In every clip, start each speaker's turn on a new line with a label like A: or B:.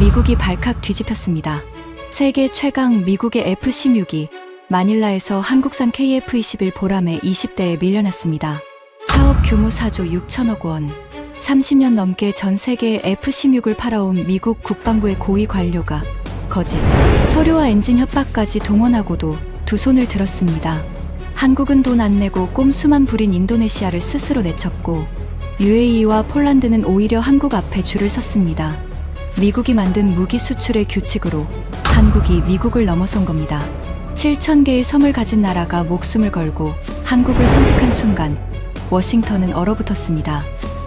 A: 미국이 발칵 뒤집혔습니다. 세계 최강 미국의 F-16이 마닐라에서 한국산 KF-21 보람의 20대에 밀려났습니다. 사업 규모 4조 6천억 원. 30년 넘게 전 세계에 F-16을 팔아온 미국 국방부의 고위 관료가 거짓, 서류와 엔진 협박까지 동원하고도 두 손을 들었습니다. 한국은 돈 안 내고 꼼수만 부린 인도네시아를 스스로 내쳤고 UAE와 폴란드는 오히려 한국 앞에 줄을 섰습니다. 미국이 만든 무기 수출의 규칙으로 한국이 미국을 넘어선 겁니다. 7,000개의 섬을 가진 나라가 목숨을 걸고 한국을 선택한 순간 워싱턴은 얼어붙었습니다.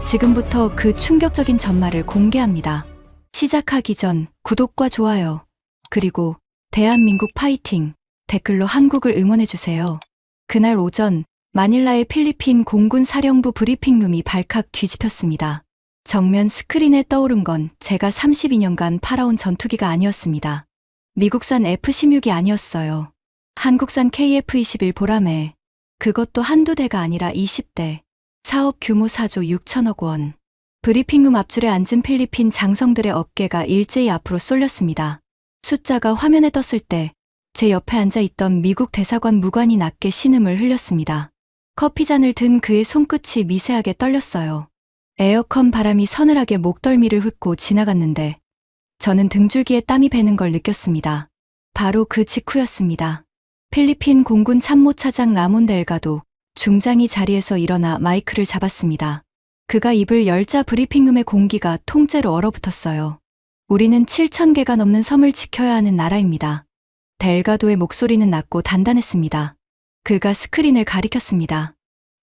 A: 지금부터 그 충격적인 전말을 공개합니다. 시작하기 전 구독과 좋아요, 그리고 대한민국 파이팅 댓글로 한국을 응원해주세요. 그날 오전 마닐라의 필리핀 공군 사령부 브리핑룸이 발칵 뒤집혔습니다. 정면 스크린에 떠오른 건 제가 32년간 팔아온 전투기가 아니었습니다. 미국산 F-16이 아니었어요. 한국산 KF-21 보람에, 그것도 한두 대가 아니라 20대. 사업 규모 4조 6천억 원. 브리핑룸 앞줄에 앉은 필리핀 장성들의 어깨가 일제히 앞으로 쏠렸습니다. 숫자가 화면에 떴을 때 제 옆에 앉아있던 미국 대사관 무관이 낮게 신음을 흘렸습니다. 커피잔을 든 그의 손끝이 미세하게 떨렸어요. 에어컨 바람이 서늘하게 목덜미를 훑고 지나갔는데 저는 등줄기에 땀이 배는 걸 느꼈습니다. 바로 그 직후였습니다. 필리핀 공군 참모차장 라몬 델가도 중장이 자리에서 일어나 마이크를 잡았습니다. 그가 입을 열자 브리핑룸의 공기가 통째로 얼어붙었어요. 우리는 7,000개가 넘는 섬을 지켜야 하는 나라입니다. 델가도의 목소리는 낮고 단단했습니다. 그가 스크린을 가리켰습니다.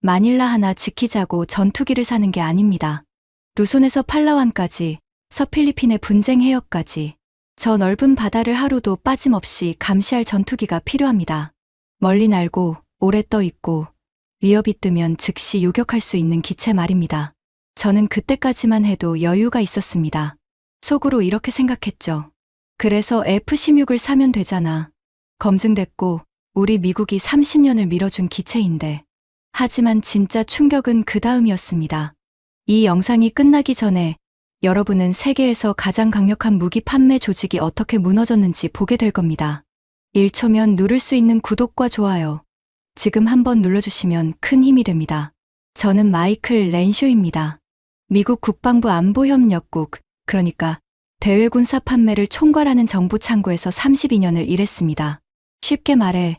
A: 마닐라 하나 지키자고 전투기를 사는 게 아닙니다. 루손에서 팔라완까지, 서필리핀의 분쟁 해역까지 저 넓은 바다를 하루도 빠짐없이 감시할 전투기가 필요합니다. 멀리 날고 오래 떠 있고 위협이 뜨면 즉시 요격할 수 있는 기체 말입니다. 저는 그때까지만 해도 여유가 있었습니다. 속으로 이렇게 생각했죠. 그래서 F-16을 사면 되잖아. 검증됐고 우리 미국이 30년을 밀어준 기체인데. 하지만 진짜 충격은 그 다음이었습니다. 이 영상이 끝나기 전에 여러분은 세계에서 가장 강력한 무기 판매 조직이 어떻게 무너졌는지 보게 될 겁니다. 1초면 누를 수 있는 구독과 좋아요. 지금 한번 눌러주시면 큰 힘이 됩니다. 저는 마이클 렌쇼입니다. 미국 국방부 안보협력국, 그러니까 대외군사 판매를 총괄하는 정부 창구에서 32년을 일했습니다. 쉽게 말해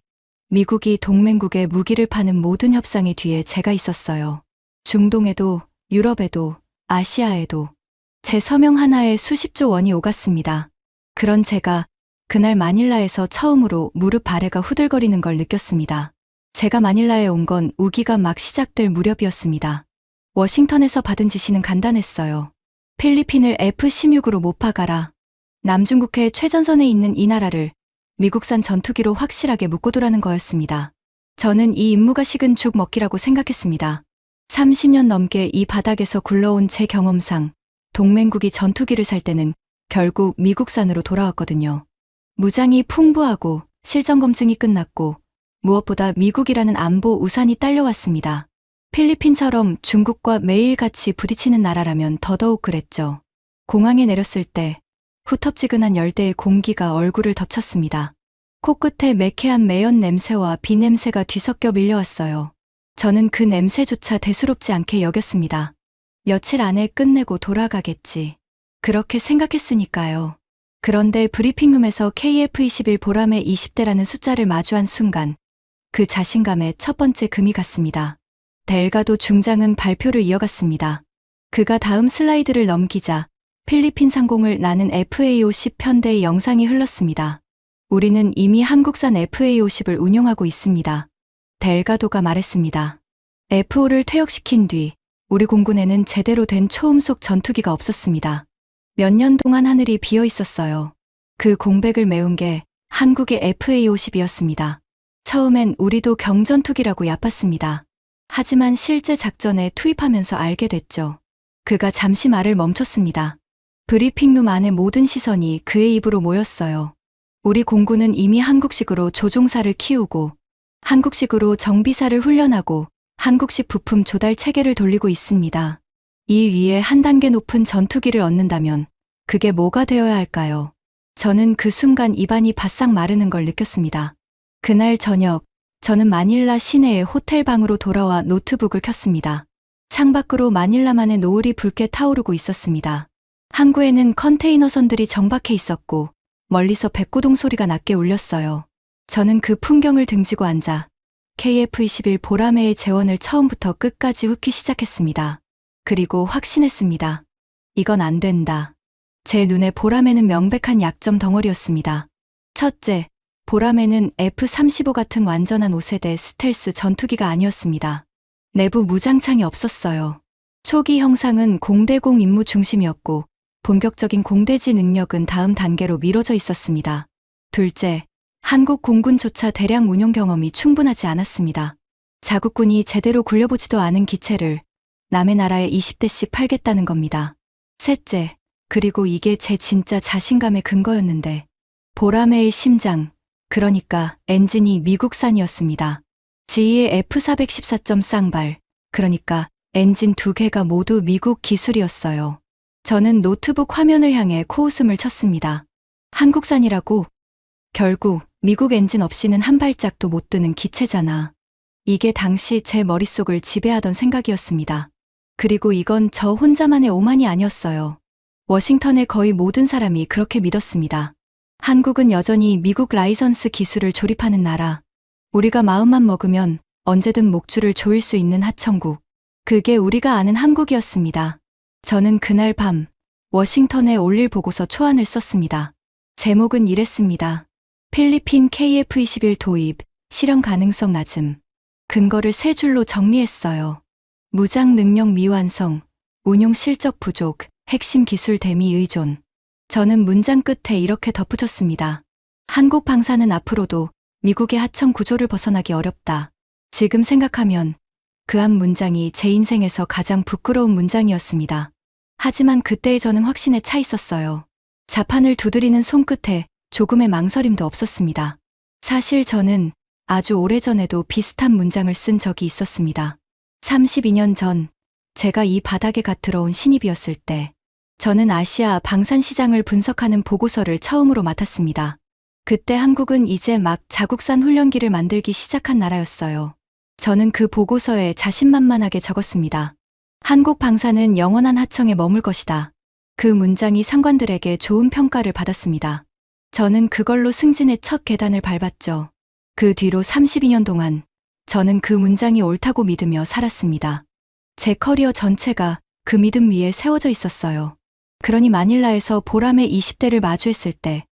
A: 미국이 동맹국에 무기를 파는 모든 협상의 뒤에 제가 있었어요. 중동에도, 유럽에도, 아시아에도 제 서명 하나에 수십조 원이 오갔습니다. 그런 제가 그날 마닐라에서 처음으로 무릎 아래가 후들거리는 걸 느꼈습니다. 제가 마닐라에 온 건 우기가 막 시작될 무렵이었습니다. 워싱턴에서 받은 지시는 간단했어요. 필리핀을 F-16으로 못 파가라. 남중국해 최전선에 있는 이 나라를 미국산 전투기로 확실하게 묶어두라는 거였습니다. 저는 이 임무가 식은 죽 먹기라고 생각했습니다. 30년 넘게 이 바닥에서 굴러온 제 경험상 동맹국이 전투기를 살 때는 결국 미국산으로 돌아왔거든요. 무장이 풍부하고 실전 검증이 끝났고 무엇보다 미국이라는 안보 우산이 딸려왔습니다. 필리핀처럼 중국과 매일같이 부딪히는 나라라면 더더욱 그랬죠. 공항에 내렸을 때 후텁지근한 열대의 공기가 얼굴을 덮쳤습니다. 코끝에 매캐한 매연 냄새와 비 냄새가 뒤섞여 밀려왔어요. 저는 그 냄새조차 대수롭지 않게 여겼습니다. 며칠 안에 끝내고 돌아가겠지. 그렇게 생각했으니까요. 그런데 브리핑룸에서 KF-21 보람의 20대라는 숫자를 마주한 순간 그 자신감에 첫 번째 금이 갔습니다. 델가도 중장은 발표를 이어갔습니다. 그가 다음 슬라이드를 넘기자 필리핀 상공을 나는 FA-50 편대의 영상이 흘렀습니다. 우리는 이미 한국산 FA-50을 운용하고 있습니다. 델가도가 말했습니다. F-5를 퇴역시킨 뒤 우리 공군에는 제대로 된 초음속 전투기가 없었습니다. 몇 년 동안 하늘이 비어 있었어요. 그 공백을 메운 게 한국의 FA-50이었습니다. 처음엔 우리도 경전투기라고 얕봤습니다. 하지만 실제 작전에 투입하면서 알게 됐죠. 그가 잠시 말을 멈췄습니다. 브리핑룸 안의 모든 시선이 그의 입으로 모였어요. 우리 공군은 이미 한국식으로 조종사를 키우고 한국식으로 정비사를 훈련하고 한국식 부품 조달 체계를 돌리고 있습니다. 이 위에 한 단계 높은 전투기를 얻는다면 그게 뭐가 되어야 할까요? 저는 그 순간 입안이 바싹 마르는 걸 느꼈습니다. 그날 저녁, 저는 마닐라 시내의 호텔 방으로 돌아와 노트북을 켰습니다. 창밖으로 마닐라만의 노을이 붉게 타오르고 있었습니다. 항구에는 컨테이너 선들이 정박해 있었고 멀리서 백고동 소리가 낮게 울렸어요. 저는 그 풍경을 등지고 앉아 KF-21 보라매의 재원을 처음부터 끝까지 훑기 시작했습니다. 그리고 확신했습니다. 이건 안 된다. 제 눈에 보라매는 명백한 약점 덩어리였습니다. 첫째, 보라매는 F-35 같은 완전한 5세대 스텔스 전투기가 아니었습니다. 내부 무장창이 없었어요. 초기 형상은 공대공 임무 중심이었고 본격적인 공대지 능력은 다음 단계로 미뤄져 있었습니다. 둘째, 한국 공군조차 대량 운용 경험이 충분하지 않았습니다. 자국군이 제대로 굴려보지도 않은 기체를 남의 나라에 20대씩 팔겠다는 겁니다. 셋째, 그리고 이게 제 진짜 자신감의 근거였는데 보라매의 심장, 그러니까 엔진이 미국산이었습니다. GE의 F414점 쌍발, 그러니까 엔진 2개가 모두 미국 기술이었어요. 저는 노트북 화면을 향해 코웃음을 쳤습니다. 한국산이라고? 결국 미국 엔진 없이는 한 발짝도 못 드는 기체잖아. 이게 당시 제 머릿속을 지배하던 생각이었습니다. 그리고 이건 저 혼자만의 오만이 아니었어요. 워싱턴의 거의 모든 사람이 그렇게 믿었습니다. 한국은 여전히 미국 라이선스 기술을 조립하는 나라. 우리가 마음만 먹으면 언제든 목줄을 조일 수 있는 하청국. 그게 우리가 아는 한국이었습니다. 저는 그날 밤 워싱턴에 올릴 보고서 초안을 썼습니다. 제목은 이랬습니다. 필리핀 KF-21 도입, 실현 가능성 낮음. 근거를 세 줄로 정리했어요. 무장 능력 미완성, 운용 실적 부족, 핵심 기술 대미 의존. 저는 문장 끝에 이렇게 덧붙였습니다. 한국 방사는 앞으로도 미국의 하청 구조를 벗어나기 어렵다. 지금 생각하면 그 한 문장이 제 인생에서 가장 부끄러운 문장이었습니다. 하지만 그때의 저는 확신에 차 있었어요. 자판을 두드리는 손끝에 조금의 망설임도 없었습니다. 사실 저는 아주 오래전에도 비슷한 문장을 쓴 적이 있었습니다. 32년 전, 제가 이 바닥에 갓 들어온 신입이었을 때, 저는 아시아 방산 시장을 분석하는 보고서를 처음으로 맡았습니다. 그때 한국은 이제 막 자국산 훈련기를 만들기 시작한 나라였어요. 저는 그 보고서에 자신만만하게 적었습니다. 한국 방산은 영원한 하청에 머물 것이다. 그 문장이 상관들에게 좋은 평가를 받았습니다. 저는 그걸로 승진의 첫 계단을 밟았죠. 그 뒤로 32년 동안 저는 그 문장이 옳다고 믿으며 살았습니다. 제 커리어 전체가 그 믿음 위에 세워져 있었어요. 그러니 마닐라에서 보람의 20대를 마주했을 때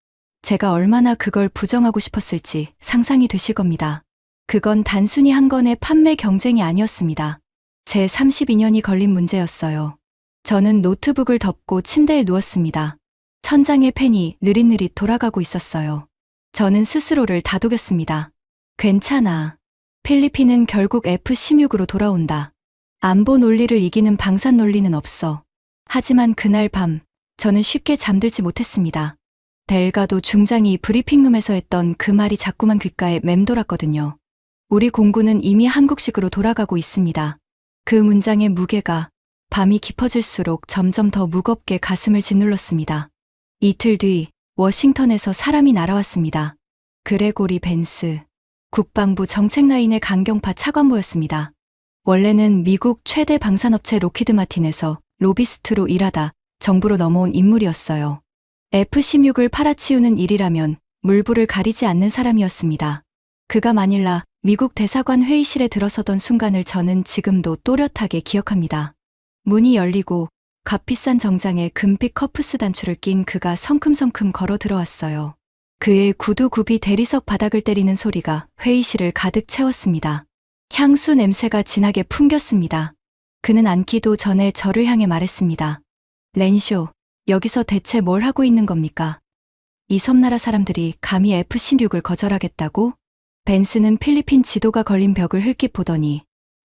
A: 제가 얼마나 그걸 부정하고 싶었을지 상상이 되실 겁니다. 그건 단순히 한 건의 판매 경쟁이 아니었습니다. 제 32년이 걸린 문제였어요. 저는 노트북을 덮고 침대에 누웠습니다. 천장의 펜이 느릿느릿 돌아가고 있었어요. 저는 스스로를 다독였습니다. 괜찮아. 필리핀은 결국 F-16으로 돌아온다. 안보 논리를 이기는 방산 논리는 없어. 하지만 그날 밤, 저는 쉽게 잠들지 못했습니다. 델가도 중장이 브리핑룸에서 했던 그 말이 자꾸만 귓가에 맴돌았거든요. 우리 공군은 이미 한국식으로 돌아가고 있습니다. 그 문장의 무게가 밤이 깊어질수록 점점 더 무겁게 가슴을 짓눌렀습니다. 이틀 뒤 워싱턴에서 사람이 날아왔습니다. 그레고리 벤스, 국방부 정책라인의 강경파 차관보였습니다. 원래는 미국 최대 방산업체 로키드 마틴에서 로비스트로 일하다 정부로 넘어온 인물이었어요. F-16을 팔아치우는 일이라면 물불을 가리지 않는 사람이었습니다. 그가 마닐라 미국 대사관 회의실에 들어서던 순간을 저는 지금도 또렷하게 기억합니다. 문이 열리고 값비싼 정장에 금빛 커프스 단추를 낀 그가 성큼성큼 걸어 들어왔어요. 그의 구두굽이 대리석 바닥을 때리는 소리가 회의실을 가득 채웠습니다. 향수 냄새가 진하게 풍겼습니다. 그는 앉기도 전에 저를 향해 말했습니다. 렌쇼, 여기서 대체 뭘 하고 있는 겁니까? 이 섬나라 사람들이 감히 F-16을 거절하겠다고? 벤스는 필리핀 지도가 걸린 벽을 흘낏 보더니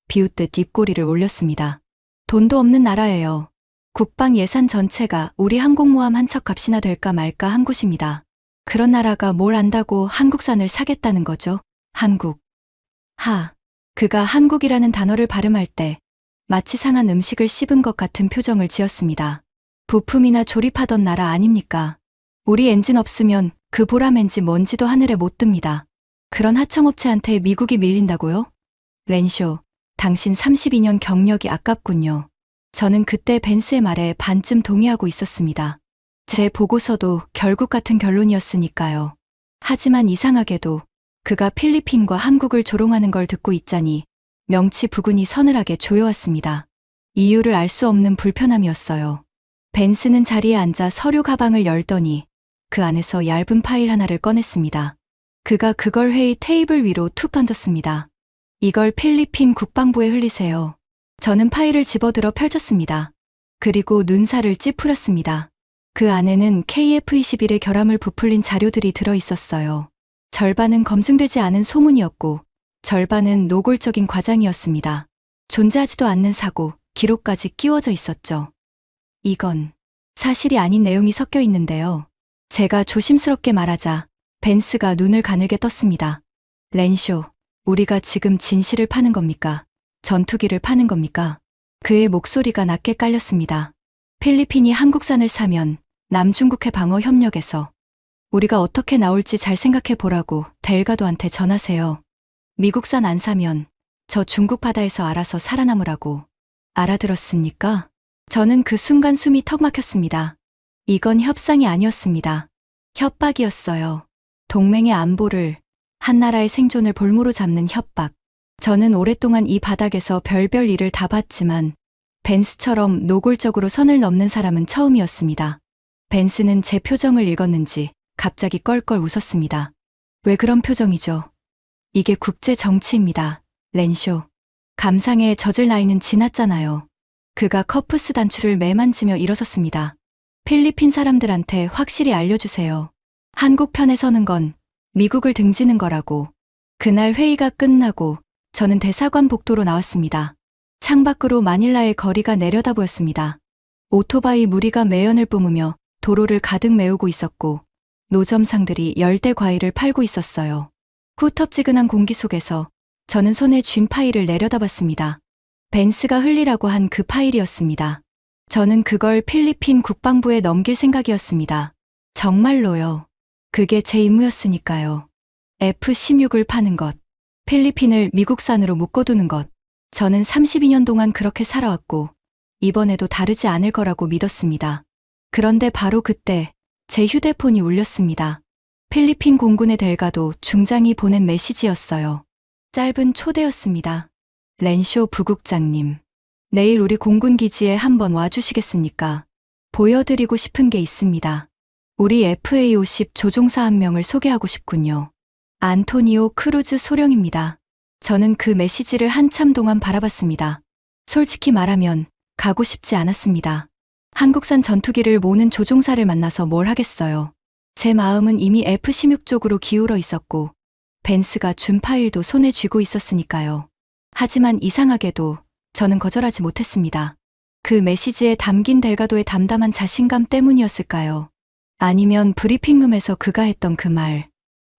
A: 비웃듯 입꼬리를 올렸습니다. 돈도 없는 나라예요. 국방 예산 전체가 우리 항공모함 한 척 값이나 될까 말까 한 곳입니다. 그런 나라가 뭘 안다고 한국산을 사겠다는 거죠? 한국. 그가 한국이라는 단어를 발음할 때 마치 상한 음식을 씹은 것 같은 표정을 지었습니다. 부품이나 조립하던 나라 아닙니까? 우리 엔진 없으면 그 보람엔지 먼지도 하늘에 못 뜹니다. 그런 하청업체한테 미국이 밀린다고요? 렌쇼, 당신 32년 경력이 아깝군요. 저는 그때 벤스의 말에 반쯤 동의하고 있었습니다. 제 보고서도 결국 같은 결론이었으니까요. 하지만 이상하게도 그가 필리핀과 한국을 조롱하는 걸 듣고 있자니 명치 부근이 서늘하게 조여왔습니다. 이유를 알 수 없는 불편함이었어요. 벤스는 자리에 앉아 서류 가방을 열더니 그 안에서 얇은 파일 하나를 꺼냈습니다. 그가 그걸 회의 테이블 위로 툭 던졌습니다. 이걸 필리핀 국방부에 흘리세요. 저는 파일을 집어들어 펼쳤습니다. 그리고 눈살을 찌푸렸습니다. 그 안에는 KF-21의 결함을 부풀린 자료들이 들어있었어요. 절반은 검증되지 않은 소문이었고 절반은 노골적인 과장이었습니다. 존재하지도 않는 사고, 기록까지 끼워져 있었죠. 이건 사실이 아닌 내용이 섞여 있는데요. 제가 조심스럽게 말하자 벤스가 눈을 가늘게 떴습니다. 렌쇼, 우리가 지금 진실을 파는 겁니까? 전투기를 파는 겁니까? 그의 목소리가 낮게 깔렸습니다. 필리핀이 한국산을 사면 남중국해 방어 협력에서 우리가 어떻게 나올지 잘 생각해 보라고 델가도한테 전하세요. 미국산 안 사면 저 중국 바다에서 알아서 살아남으라고. 알아들었습니까? 저는 그 순간 숨이 턱 막혔습니다. 이건 협상이 아니었습니다. 협박이었어요. 동맹의 안보를, 한 나라의 생존을 볼모로 잡는 협박. 저는 오랫동안 이 바닥에서 별별 일을 다 봤지만 벤스처럼 노골적으로 선을 넘는 사람은 처음이었습니다. 벤스는 제 표정을 읽었는지 갑자기 껄껄 웃었습니다. 왜 그런 표정이죠? 이게 국제 정치입니다. 렌쇼. 감상에 젖을 나이는 지났잖아요. 그가 커프스 단추를 매만지며 일어섰습니다. 필리핀 사람들한테 확실히 알려주세요. 한국 편에 서는 건 미국을 등지는 거라고. 그날 회의가 끝나고 저는 대사관 복도로 나왔습니다. 창밖으로 마닐라의 거리가 내려다 보였습니다. 오토바이 무리가 매연을 뿜으며 도로를 가득 메우고 있었고 노점상들이 열대 과일을 팔고 있었어요. 후텁지근한 공기 속에서 저는 손에 쥔 파일을 내려다봤습니다. 벤스가 흘리라고 한 그 파일이었습니다. 저는 그걸 필리핀 국방부에 넘길 생각이었습니다. 정말로요. 그게 제 임무였으니까요. F-16을 파는 것, 필리핀을 미국산으로 묶어두는 것. 저는 32년 동안 그렇게 살아왔고 이번에도 다르지 않을 거라고 믿었습니다. 그런데 바로 그때 제 휴대폰이 울렸습니다. 필리핀 공군의 델가도 중장이 보낸 메시지였어요. 짧은 초대였습니다. 렌쇼 부국장님, 내일 우리 공군 기지에 한번 와주시겠습니까? 보여드리고 싶은 게 있습니다. 우리 FA-50 조종사 한 명을 소개하고 싶군요. 안토니오 크루즈 소령입니다. 저는 그 메시지를 한참 동안 바라봤습니다. 솔직히 말하면 가고 싶지 않았습니다. 한국산 전투기를 모는 조종사를 만나서 뭘 하겠어요. 제 마음은 이미 F-16 쪽으로 기울어 있었고 벤스가 준 파일도 손에 쥐고 있었으니까요. 하지만 이상하게도 저는 거절하지 못했습니다. 그 메시지에 담긴 델가도의 담담한 자신감 때문이었을까요? 아니면 브리핑룸에서 그가 했던 그 말,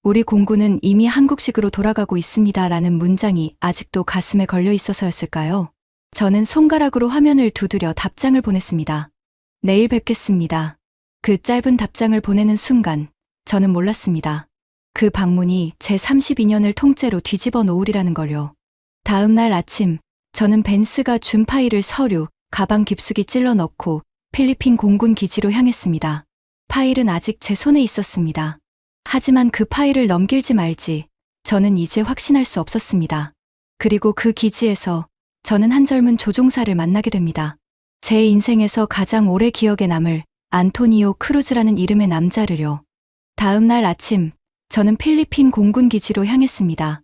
A: 우리 공군은 이미 한국식으로 돌아가고 있습니다 라는 문장이 아직도 가슴에 걸려 있어서였을까요? 저는 손가락으로 화면을 두드려 답장을 보냈습니다. 내일 뵙겠습니다. 그 짧은 답장을 보내는 순간 저는 몰랐습니다. 그 방문이 제 32년을 통째로 뒤집어 놓으리라는 걸요. 다음 날 아침 저는 벤스가 준 파일을 서류, 가방 깊숙이 찔러 넣고 필리핀 공군 기지로 향했습니다. 파일은 아직 제 손에 있었습니다. 하지만 그 파일을 넘길지 말지 저는 이제 확신할 수 없었습니다. 그리고 그 기지에서 저는 한 젊은 조종사를 만나게 됩니다. 제 인생에서 가장 오래 기억에 남을 안토니오 크루즈라는 이름의 남자를요. 다음 날 아침 저는 필리핀 공군 기지로 향했습니다.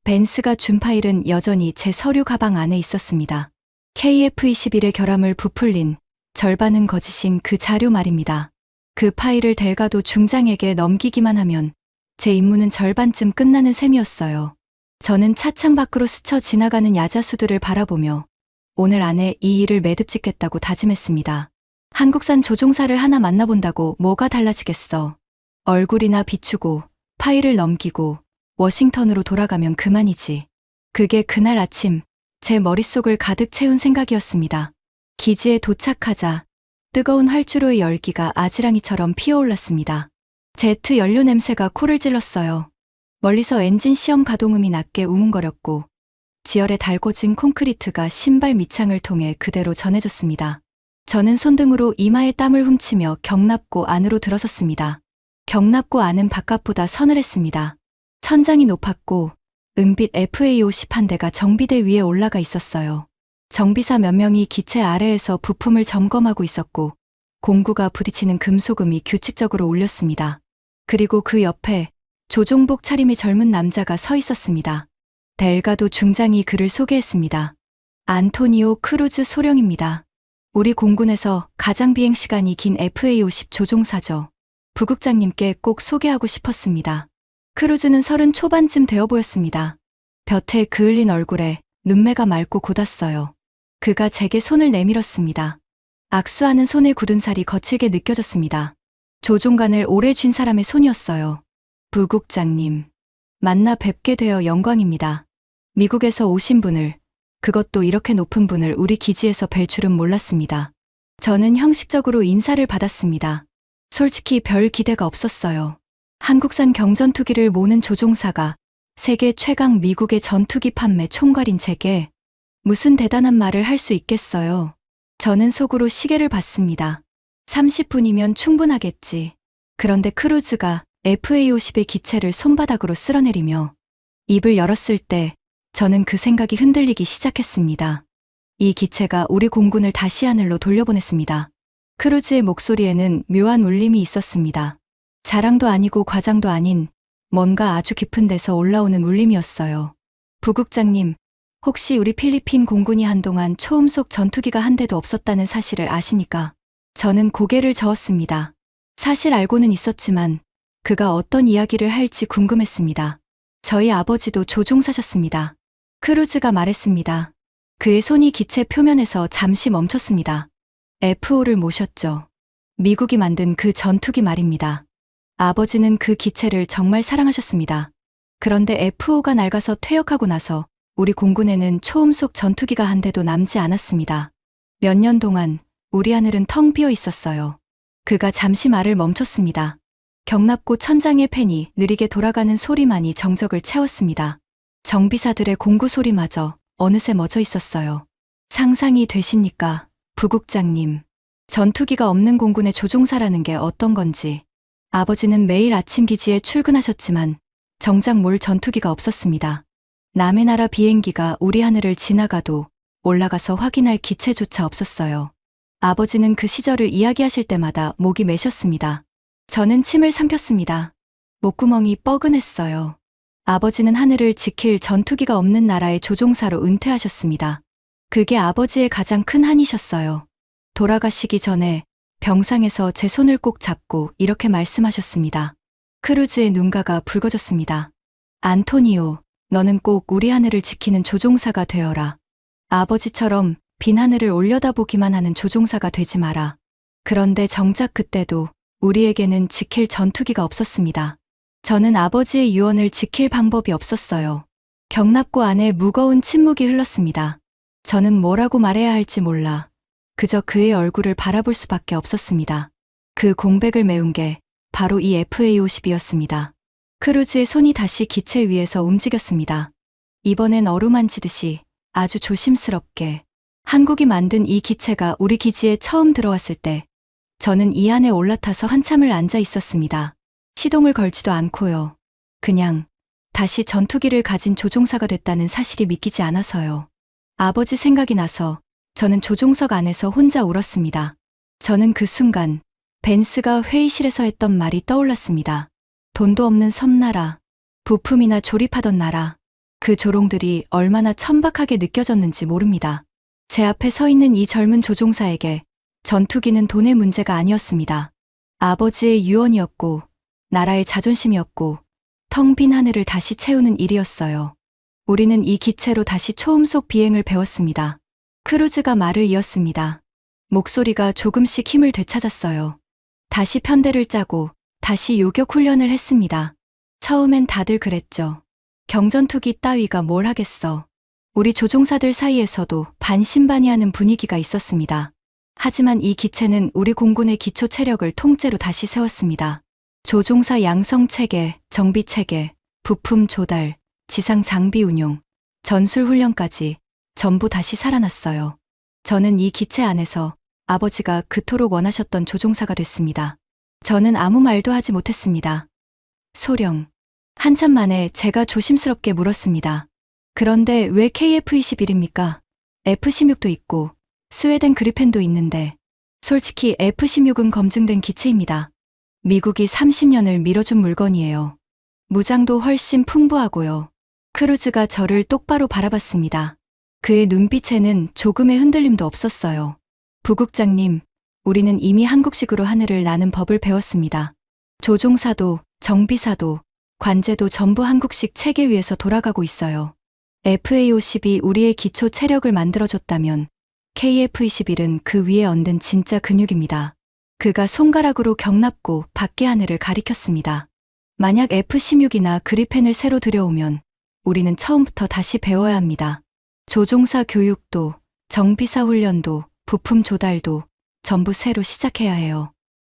A: 벤스가 준 파일은 여전히 제 서류 가방 안에 있었습니다. KF-21의 결함을 부풀린 절반은 거짓인 그 자료 말입니다. 그 파일을 델가도 중장에게 넘기기만 하면 제 임무는 절반쯤 끝나는 셈이었어요. 저는 차창 밖으로 스쳐 지나가는 야자수들을 바라보며 오늘 안에 이 일을 매듭짓겠다고 다짐했습니다. 한국산 조종사를 하나 만나본다고 뭐가 달라지겠어. 얼굴이나 비추고 파일을 넘기고 워싱턴으로 돌아가면 그만이지. 그게 그날 아침 제 머릿속을 가득 채운 생각이었습니다. 기지에 도착하자 뜨거운 활주로의 열기가 아지랑이처럼 피어올랐습니다. 제트 연료 냄새가 코를 찔렀어요. 멀리서 엔진 시험 가동음이 낮게 우문거렸고 지열에 달궈진 콘크리트가 신발 밑창을 통해 그대로 전해졌습니다. 저는 손등으로 이마에 땀을 훔치며 경납고 안으로 들어섰습니다. 경납고 안은 바깥보다 서늘했습니다. 천장이 높았고 은빛 FA50 한 대가 정비대 위에 올라가 있었어요. 정비사 몇 명이 기체 아래에서 부품을 점검하고 있었고 공구가 부딪히는 금속음이 규칙적으로 울렸습니다. 그리고 그 옆에 조종복 차림의 젊은 남자가 서 있었습니다. 델가도 중장이 그를 소개했습니다. 안토니오 크루즈 소령입니다. 우리 공군에서 가장 비행 시간이 긴 FA50 조종사죠. 부국장님께 꼭 소개하고 싶었습니다. 크루즈는 30 초반쯤 되어 보였습니다. 볕에 그을린 얼굴에 눈매가 맑고 곧았어요. 그가 제게 손을 내밀었습니다. 악수하는 손에 굳은 살이 거칠게 느껴졌습니다. 조종관을 오래 쥔 사람의 손이었어요. 부국장님, 만나 뵙게 되어 영광입니다. 미국에서 오신 분을, 그것도 이렇게 높은 분을 우리 기지에서 뵐 줄은 몰랐습니다. 저는 형식적으로 인사를 받았습니다. 솔직히 별 기대가 없었어요. 한국산 경전투기를 모는 조종사가 세계 최강 미국의 전투기 판매 총괄인 제게 무슨 대단한 말을 할 수 있겠어요. 저는 속으로 시계를 봤습니다. 30분이면 충분하겠지. 그런데 크루즈가 FA50의 기체를 손바닥으로 쓸어내리며 입을 열었을 때 저는 그 생각이 흔들리기 시작했습니다. 이 기체가 우리 공군을 다시 하늘로 돌려보냈습니다. 크루즈의 목소리에는 묘한 울림이 있었습니다. 자랑도 아니고 과장도 아닌 뭔가 아주 깊은 데서 올라오는 울림이었어요. 부국장님, 혹시 우리 필리핀 공군이 한동안 초음속 전투기가 한 대도 없었다는 사실을 아십니까? 저는 고개를 저었습니다. 사실 알고는 있었지만 그가 어떤 이야기를 할지 궁금했습니다. 저희 아버지도 조종사셨습니다. 크루즈가 말했습니다. 그의 손이 기체 표면에서 잠시 멈췄습니다. F5를 모셨죠. 미국이 만든 그 전투기 말입니다. 아버지는 그 기체를 정말 사랑하셨습니다. 그런데 F5가 낡아서 퇴역하고 나서 우리 공군에는 초음속 전투기가 한 대도 남지 않았습니다. 몇 년 동안 우리 하늘은 텅 비어 있었어요. 그가 잠시 말을 멈췄습니다. 경납고 천장의 팬이 느리게 돌아가는 소리만이 정적을 채웠습니다. 정비사들의 공구 소리마저 어느새 멎어 있었어요. 상상이 되십니까, 부국장님? 전투기가 없는 공군의 조종사라는 게 어떤 건지. 아버지는 매일 아침 기지에 출근하셨지만 정작 몰 전투기가 없었습니다. 남의 나라 비행기가 우리 하늘을 지나가도 올라가서 확인할 기체조차 없었어요. 아버지는 그 시절을 이야기하실 때마다 목이 메셨습니다. 저는 침을 삼켰습니다. 목구멍이 뻐근했어요. 아버지는 하늘을 지킬 전투기가 없는 나라의 조종사로 은퇴하셨습니다. 그게 아버지의 가장 큰 한이셨어요. 돌아가시기 전에 병상에서 제 손을 꼭 잡고 이렇게 말씀하셨습니다. 크루즈의 눈가가 붉어졌습니다. 안토니오, 너는 꼭 우리 하늘을 지키는 조종사가 되어라. 아버지처럼 빈 하늘을 올려다보기만 하는 조종사가 되지 마라. 그런데 정작 그때도 우리에게는 지킬 전투기가 없었습니다. 저는 아버지의 유언을 지킬 방법이 없었어요. 경납고 안에 무거운 침묵이 흘렀습니다. 저는 뭐라고 말해야 할지 몰라 그저 그의 얼굴을 바라볼 수밖에 없었습니다. 그 공백을 메운 게 바로 이 FA50이었습니다. 크루즈의 손이 다시 기체 위에서 움직였습니다. 이번엔 어루만지듯이 아주 조심스럽게. 한국이 만든 이 기체가 우리 기지에 처음 들어왔을 때 저는 이 안에 올라타서 한참을 앉아 있었습니다. 시동을 걸지도 않고요. 그냥 다시 전투기를 가진 조종사가 됐다는 사실이 믿기지 않아서요. 아버지 생각이 나서 저는 조종석 안에서 혼자 울었습니다. 저는 그 순간 벤스가 회의실에서 했던 말이 떠올랐습니다. 돈도 없는 섬나라, 부품이나 조립하던 나라, 그 조롱들이 얼마나 천박하게 느껴졌는지 모릅니다. 제 앞에 서 있는 이 젊은 조종사에게 전투기는 돈의 문제가 아니었습니다. 아버지의 유언이었고 나라의 자존심이었고 텅 빈 하늘을 다시 채우는 일이었어요. 우리는 이 기체로 다시 초음속 비행을 배웠습니다. 크루즈가 말을 이었습니다. 목소리가 조금씩 힘을 되찾았어요. 다시 편대를 짜고 다시 요격 훈련을 했습니다. 처음엔 다들 그랬죠. 경전투기 따위가 뭘 하겠어. 우리 조종사들 사이에서도 반신반의하는 분위기가 있었습니다. 하지만 이 기체는 우리 공군의 기초 체력을 통째로 다시 세웠습니다. 조종사 양성 체계, 정비 체계, 부품 조달, 지상 장비 운용, 전술 훈련까지 전부 다시 살아났어요. 저는 이 기체 안에서 아버지가 그토록 원하셨던 조종사가 됐습니다. 저는 아무 말도 하지 못했습니다. 소령. 한참 만에 제가 조심스럽게 물었습니다. 그런데 왜 KF-21입니까? F-16도 있고 스웨덴 그리펜도 있는데. 솔직히 F-16은 검증된 기체입니다. 미국이 30년을 밀어준 물건이에요. 무장도 훨씬 풍부하고요. 크루즈가 저를 똑바로 바라봤습니다. 그의 눈빛에는 조금의 흔들림도 없었어요. 부국장님, 우리는 이미 한국식으로 하늘을 나는 법을 배웠습니다. 조종사도, 정비사도, 관제도 전부 한국식 체계 위에서 돌아가고 있어요. FA-50이 우리의 기초 체력을 만들어줬다면 KF-21은 그 위에 얹은 진짜 근육입니다. 그가 손가락으로 경납고 밖의 하늘을 가리켰습니다. 만약 F-16이나 그리펜을 새로 들여오면 우리는 처음부터 다시 배워야 합니다. 조종사 교육도, 정비사 훈련도, 부품 조달도 전부 새로 시작해야 해요.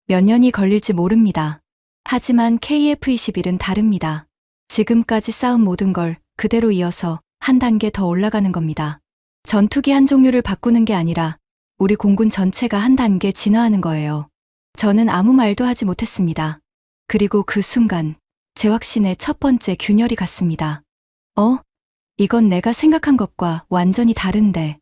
A: 몇 년이 걸릴지 모릅니다. 하지만 KF-21은 다릅니다. 지금까지 쌓은 모든 걸 그대로 이어서 한 단계 더 올라가는 겁니다. 전투기 한 종류를 바꾸는 게 아니라 우리 공군 전체가 한 단계 진화하는 거예요. 저는 아무 말도 하지 못했습니다. 그리고 그 순간 제 확신의 첫 번째 균열이 갔습니다. 이건 내가 생각한 것과 완전히 다른데.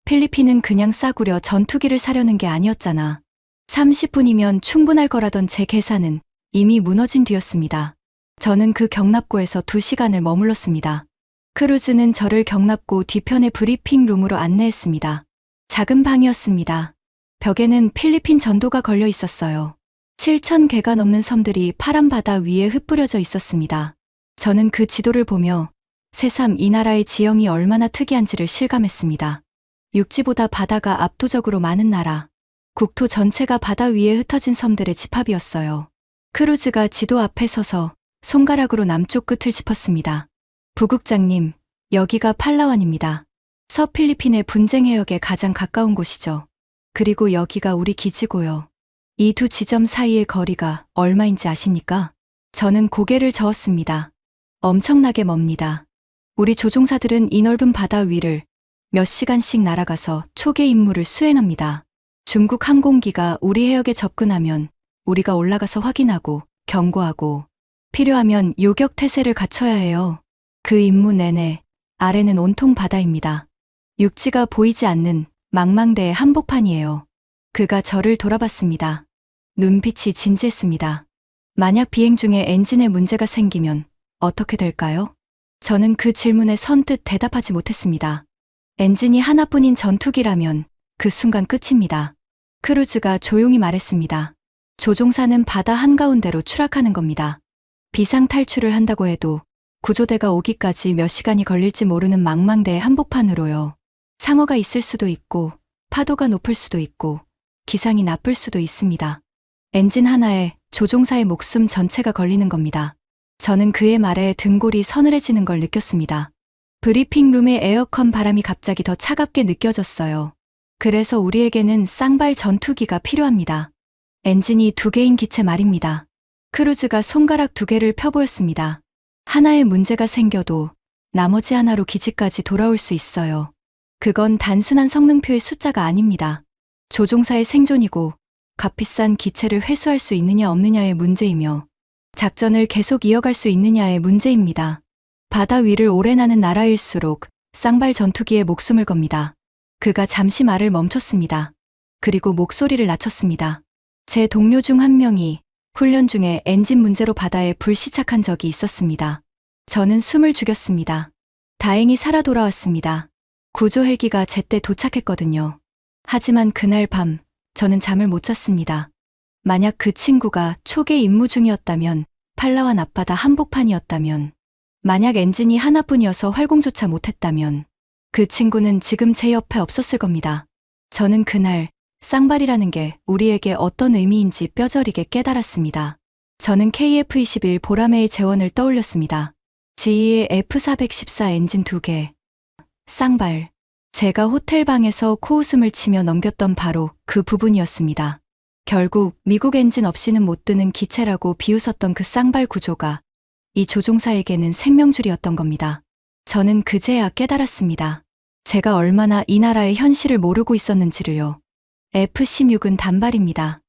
A: 필리핀은 그냥 싸구려 전투기를 사려는 게 아니었잖아. 30분이면 충분할 거라던 제 계산은 이미 무너진 뒤였습니다. 저는 그 경납고에서 2시간을 머물렀습니다. 크루즈는 저를 경납고 뒤편의 브리핑 룸으로 안내했습니다. 작은 방이었습니다. 벽에는 필리핀 전도가 걸려 있었어요. 7,000개가 넘는 섬들이 파란 바다 위에 흩뿌려져 있었습니다. 저는 그 지도를 보며 새삼 이 나라의 지형이 얼마나 특이한지를 실감했습니다. 육지보다 바다가 압도적으로 많은 나라. 국토 전체가 바다 위에 흩어진 섬들의 집합이었어요. 크루즈가 지도 앞에 서서 손가락으로 남쪽 끝을 짚었습니다. 부국장님, 여기가 팔라완입니다. 서필리핀의 분쟁 해역에 가장 가까운 곳이죠. 그리고 여기가 우리 기지고요. 이 두 지점 사이의 거리가 얼마인지 아십니까? 저는 고개를 저었습니다. 엄청나게 멉니다. 우리 조종사들은 이 넓은 바다 위를 몇 시간씩 날아가서 초계 임무를 수행합니다. 중국 항공기가 우리 해역에 접근하면 우리가 올라가서 확인하고 경고하고 필요하면 요격 태세를 갖춰야 해요. 그 임무 내내 아래는 온통 바다입니다. 육지가 보이지 않는 망망대의 한복판이에요. 그가 저를 돌아봤습니다. 눈빛이 진지했습니다. 만약 비행 중에 엔진에 문제가 생기면 어떻게 될까요? 저는 그 질문에 선뜻 대답하지 못했습니다. 엔진이 하나뿐인 전투기라면 그 순간 끝입니다. 크루즈가 조용히 말했습니다. 조종사는 바다 한가운데로 추락하는 겁니다. 비상 탈출을 한다고 해도 구조대가 오기까지 몇 시간이 걸릴지 모르는 망망대의 한복판으로요. 상어가 있을 수도 있고 파도가 높을 수도 있고 기상이 나쁠 수도 있습니다. 엔진 하나에 조종사의 목숨 전체가 걸리는 겁니다. 저는 그의 말에 등골이 서늘해지는 걸 느꼈습니다. 브리핑룸의 에어컨 바람이 갑자기 더 차갑게 느껴졌어요. 그래서 우리에게는 쌍발 전투기가 필요합니다. 엔진이 2개인 기체 말입니다. 크루즈가 손가락 2개를 펴보였습니다. 하나에 문제가 생겨도 나머지 하나로 기지까지 돌아올 수 있어요. 그건 단순한 성능표의 숫자가 아닙니다. 조종사의 생존이고 값비싼 기체를 회수할 수 있느냐 없느냐의 문제이며 작전을 계속 이어갈 수 있느냐의 문제입니다. 바다 위를 오래 나는 나라일수록 쌍발 전투기에 목숨을 겁니다. 그가 잠시 말을 멈췄습니다. 그리고 목소리를 낮췄습니다. 제 동료 중 한 명이 훈련 중에 엔진 문제로 바다에 불시착한 적이 있었습니다. 저는 숨을 죽였습니다. 다행히 살아 돌아왔습니다. 구조 헬기가 제때 도착했거든요. 하지만 그날 밤 저는 잠을 못 잤습니다. 만약 그 친구가 초계 임무 중이었다면, 팔라완 앞바다 한복판이었다면, 만약 엔진이 하나뿐이어서 활공조차 못했다면 그 친구는 지금 제 옆에 없었을 겁니다. 저는 그날 쌍발이라는 게 우리에게 어떤 의미인지 뼈저리게 깨달았습니다. 저는 KF-21 보라매의 재원을 떠올렸습니다. GE의 F414 엔진 2개, 쌍발, 제가 호텔방에서 코웃음을 치며 넘겼던 바로 그 부분이었습니다. 결국 미국 엔진 없이는 못 뜨는 기체라고 비웃었던 그 쌍발 구조가 이 조종사에게는 생명줄이었던 겁니다. 저는 그제야 깨달았습니다. 제가 얼마나 이 나라의 현실을 모르고 있었는지를요. F-16은 단발입니다.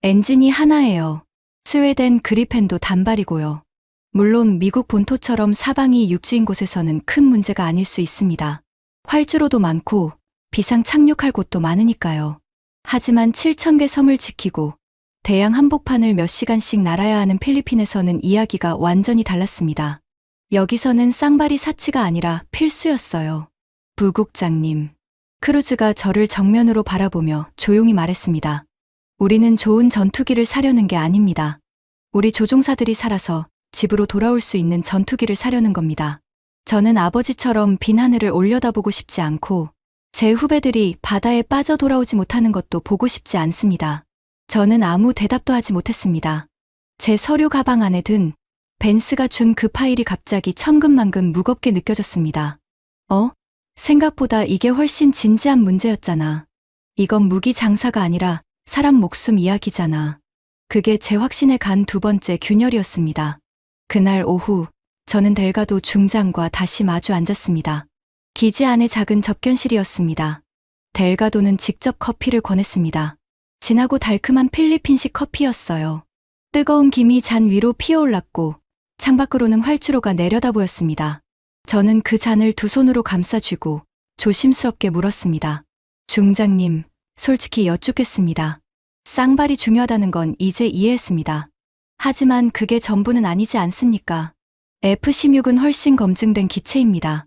A: 엔진이 하나예요. 스웨덴 그리펜도 단발이고요. 물론 미국 본토처럼 사방이 육지인 곳에서는 큰 문제가 아닐 수 있습니다. 활주로도 많고 비상 착륙할 곳도 많으니까요. 하지만 7,000개 섬을 지키고 대양 한복판을 몇 시간씩 날아야 하는 필리핀에서는 이야기가 완전히 달랐습니다. 여기서는 쌍발이 사치가 아니라 필수였어요. 부국장님. 크루즈가 저를 정면으로 바라보며 조용히 말했습니다. 우리는 좋은 전투기를 사려는 게 아닙니다. 우리 조종사들이 살아서 집으로 돌아올 수 있는 전투기를 사려는 겁니다. 저는 아버지처럼 빈 하늘을 올려다보고 싶지 않고 제 후배들이 바다에 빠져 돌아오지 못하는 것도 보고 싶지 않습니다. 저는 아무 대답도 하지 못했습니다. 제 서류 가방 안에 든 벤스가 준 그 파일이 갑자기 천근만근 무겁게 느껴졌습니다. 생각보다 이게 훨씬 진지한 문제였잖아. 이건 무기 장사가 아니라 사람 목숨 이야기잖아. 그게 제 확신에 간 두 번째 균열이었습니다. 그날 오후 저는 델가도 중장과 다시 마주 앉았습니다. 기지 안의 작은 접견실이었습니다. 델가도는 직접 커피를 권했습니다. 진하고 달큼한 필리핀식 커피였어요. 뜨거운 김이 잔 위로 피어올랐고 창밖으로는 활주로가 내려다 보였습니다. 저는 그 잔을 두 손으로 감싸쥐고 조심스럽게 물었습니다. 중장님, 솔직히 여쭙겠습니다. 쌍발이 중요하다는 건 이제 이해했습니다. 하지만 그게 전부는 아니지 않습니까? F-16은 훨씬 검증된 기체입니다.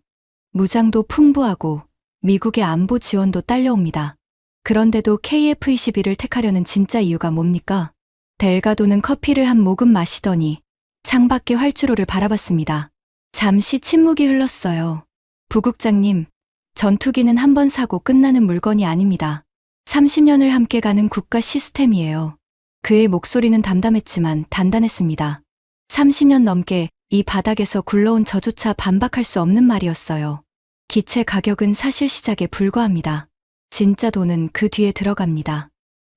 A: 무장도 풍부하고 미국의 안보 지원도 딸려옵니다. 그런데도 KF-21을 택하려는 진짜 이유가 뭡니까? 델가도는 커피를 한 모금 마시더니 창밖의 활주로를 바라봤습니다. 잠시 침묵이 흘렀어요. 부국장님, 전투기는 한 번 사고 끝나는 물건이 아닙니다. 30년을 함께 가는 국가 시스템이에요. 그의 목소리는 담담했지만 단단했습니다. 30년 넘게 이 바닥에서 굴러온 저조차 반박할 수 없는 말이었어요. 기체 가격은 사실 시작에 불과합니다. 진짜 돈은 그 뒤에 들어갑니다.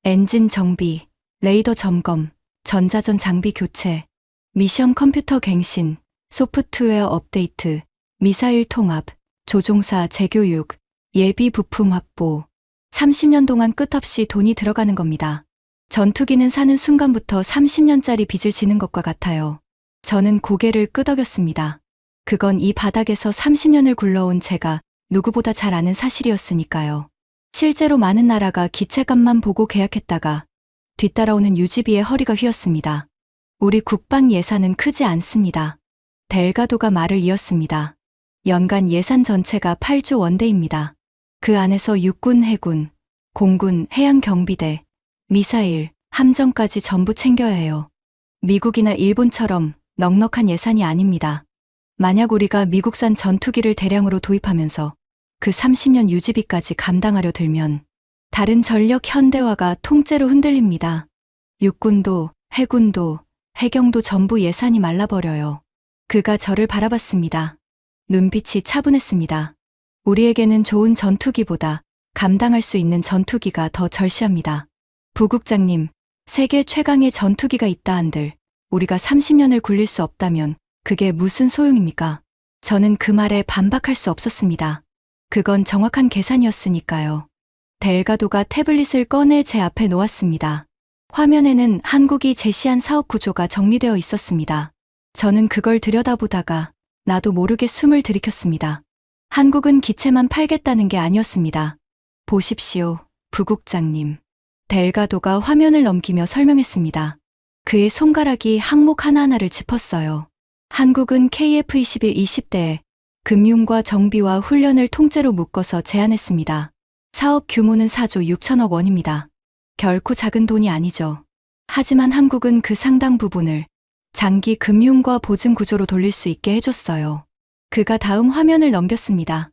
A: 엔진 정비, 레이더 점검, 전자전 장비 교체, 미션 컴퓨터 갱신, 소프트웨어 업데이트, 미사일 통합, 조종사 재교육, 예비 부품 확보. 30년 동안 끝없이 돈이 들어가는 겁니다. 전투기는 사는 순간부터 30년짜리 빚을 지는 것과 같아요. 저는 고개를 끄덕였습니다. 그건 이 바닥에서 30년을 굴러온 제가 누구보다 잘 아는 사실이었으니까요. 실제로 많은 나라가 기체값만 보고 계약했다가 뒤따라오는 유지비에 허리가 휘었습니다. 우리 국방 예산은 크지 않습니다. 델가도가 말을 이었습니다. 연간 예산 전체가 8조 원대입니다. 그 안에서 육군, 해군, 공군, 해양경비대, 미사일, 함정까지 전부 챙겨야 해요. 미국이나 일본처럼 넉넉한 예산이 아닙니다. 만약 우리가 미국산 전투기를 대량으로 도입하면서 그 30년 유지비까지 감당하려 들면 다른 전력 현대화가 통째로 흔들립니다. 육군도, 해군도, 해경도 전부 예산이 말라버려요. 그가 저를 바라봤습니다. 눈빛이 차분했습니다. 우리에게는 좋은 전투기보다 감당할 수 있는 전투기가 더 절실합니다. 부국장님, 세계 최강의 전투기가 있다 한들 우리가 30년을 굴릴 수 없다면 그게 무슨 소용입니까? 저는 그 말에 반박할 수 없었습니다. 그건 정확한 계산이었으니까요. 델가도가 태블릿을 꺼내 제 앞에 놓았습니다. 화면에는 한국이 제시한 사업 구조가 정리되어 있었습니다. 저는 그걸 들여다보다가 나도 모르게 숨을 들이켰습니다. 한국은 기체만 팔겠다는 게 아니었습니다. 보십시오, 부국장님. 델가도가 화면을 넘기며 설명했습니다. 그의 손가락이 항목 하나하나를 짚었어요. 한국은 KF-21 20대에 금융과 정비와 훈련을 통째로 묶어서 제안했습니다. 사업 규모는 4조 6천억 원입니다. 결코 작은 돈이 아니죠. 하지만 한국은 그 상당 부분을 장기 금융과 보증 구조로 돌릴 수 있게 해줬어요. 그가 다음 화면을 넘겼습니다.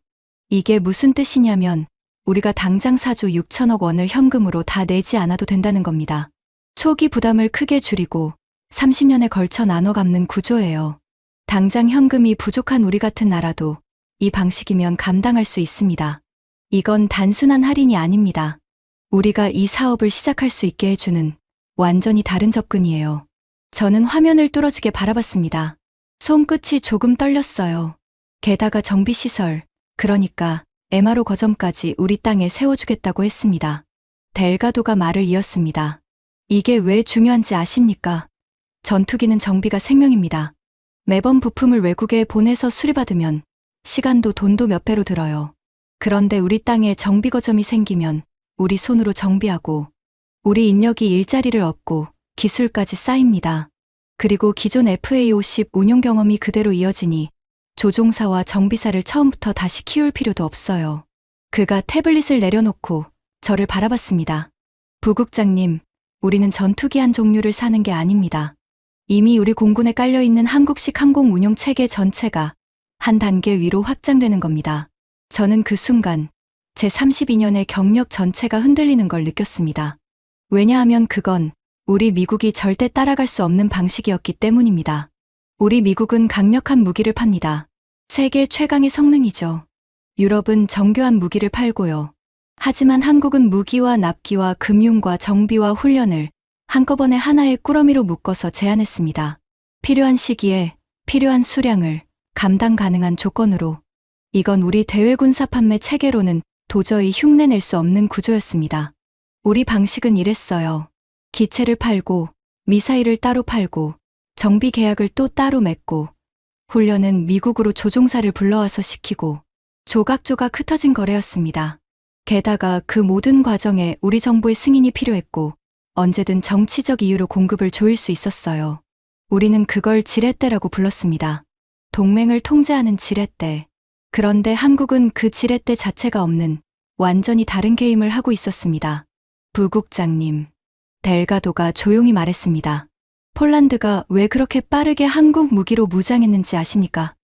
A: 이게 무슨 뜻이냐면 우리가 당장 4조 6천억 원을 현금으로 다 내지 않아도 된다는 겁니다. 초기 부담을 크게 줄이고 30년에 걸쳐 나눠 갚는 구조예요. 당장 현금이 부족한 우리 같은 나라도 이 방식이면 감당할 수 있습니다. 이건 단순한 할인이 아닙니다. 우리가 이 사업을 시작할 수 있게 해주는 완전히 다른 접근이에요. 저는 화면을 뚫어지게 바라봤습니다. 손끝이 조금 떨렸어요. 게다가 정비시설, 그러니까 MRO 거점까지 우리 땅에 세워주겠다고 했습니다. 델가도가 말을 이었습니다. 이게 왜 중요한지 아십니까? 전투기는 정비가 생명입니다. 매번 부품을 외국에 보내서 수리받으면 시간도 돈도 몇 배로 들어요. 그런데 우리 땅에 정비 거점이 생기면 우리 손으로 정비하고 우리 인력이 일자리를 얻고 기술까지 쌓입니다. 그리고 기존 FA50 운용 경험이 그대로 이어지니 조종사와 정비사를 처음부터 다시 키울 필요도 없어요. 그가 태블릿을 내려놓고 저를 바라봤습니다. 부국장님, 우리는 전투기 한 종류를 사는 게 아닙니다. 이미 우리 공군에 깔려있는 한국식 항공 운용 체계 전체가 한 단계 위로 확장되는 겁니다. 저는 그 순간 제 32년의 경력 전체가 흔들리는 걸 느꼈습니다. 왜냐하면 그건 우리 미국이 절대 따라갈 수 없는 방식이었기 때문입니다. 우리 미국은 강력한 무기를 팝니다. 세계 최강의 성능이죠. 유럽은 정교한 무기를 팔고요. 하지만 한국은 무기와 납기와 금융과 정비와 훈련을 한꺼번에 하나의 꾸러미로 묶어서 제안했습니다. 필요한 시기에 필요한 수량을 감당 가능한 조건으로. 이건 우리 대외군사 판매 체계로는 도저히 흉내낼 수 없는 구조였습니다. 우리 방식은 이랬어요. 기체를 팔고 미사일을 따로 팔고 정비 계약을 또 따로 맺고 훈련은 미국으로 조종사를 불러와서 시키고 조각조각 흩어진 거래였습니다. 게다가 그 모든 과정에 우리 정부의 승인이 필요했고 언제든 정치적 이유로 공급을 조일 수 있었어요. 우리는 그걸 지렛대라고 불렀습니다. 동맹을 통제하는 지렛대. 그런데 한국은 그 지렛대 자체가 없는 완전히 다른 게임을 하고 있었습니다. 부국장님, 델가도가 조용히 말했습니다. 폴란드가 왜 그렇게 빠르게 한국 무기로 무장했는지 아십니까?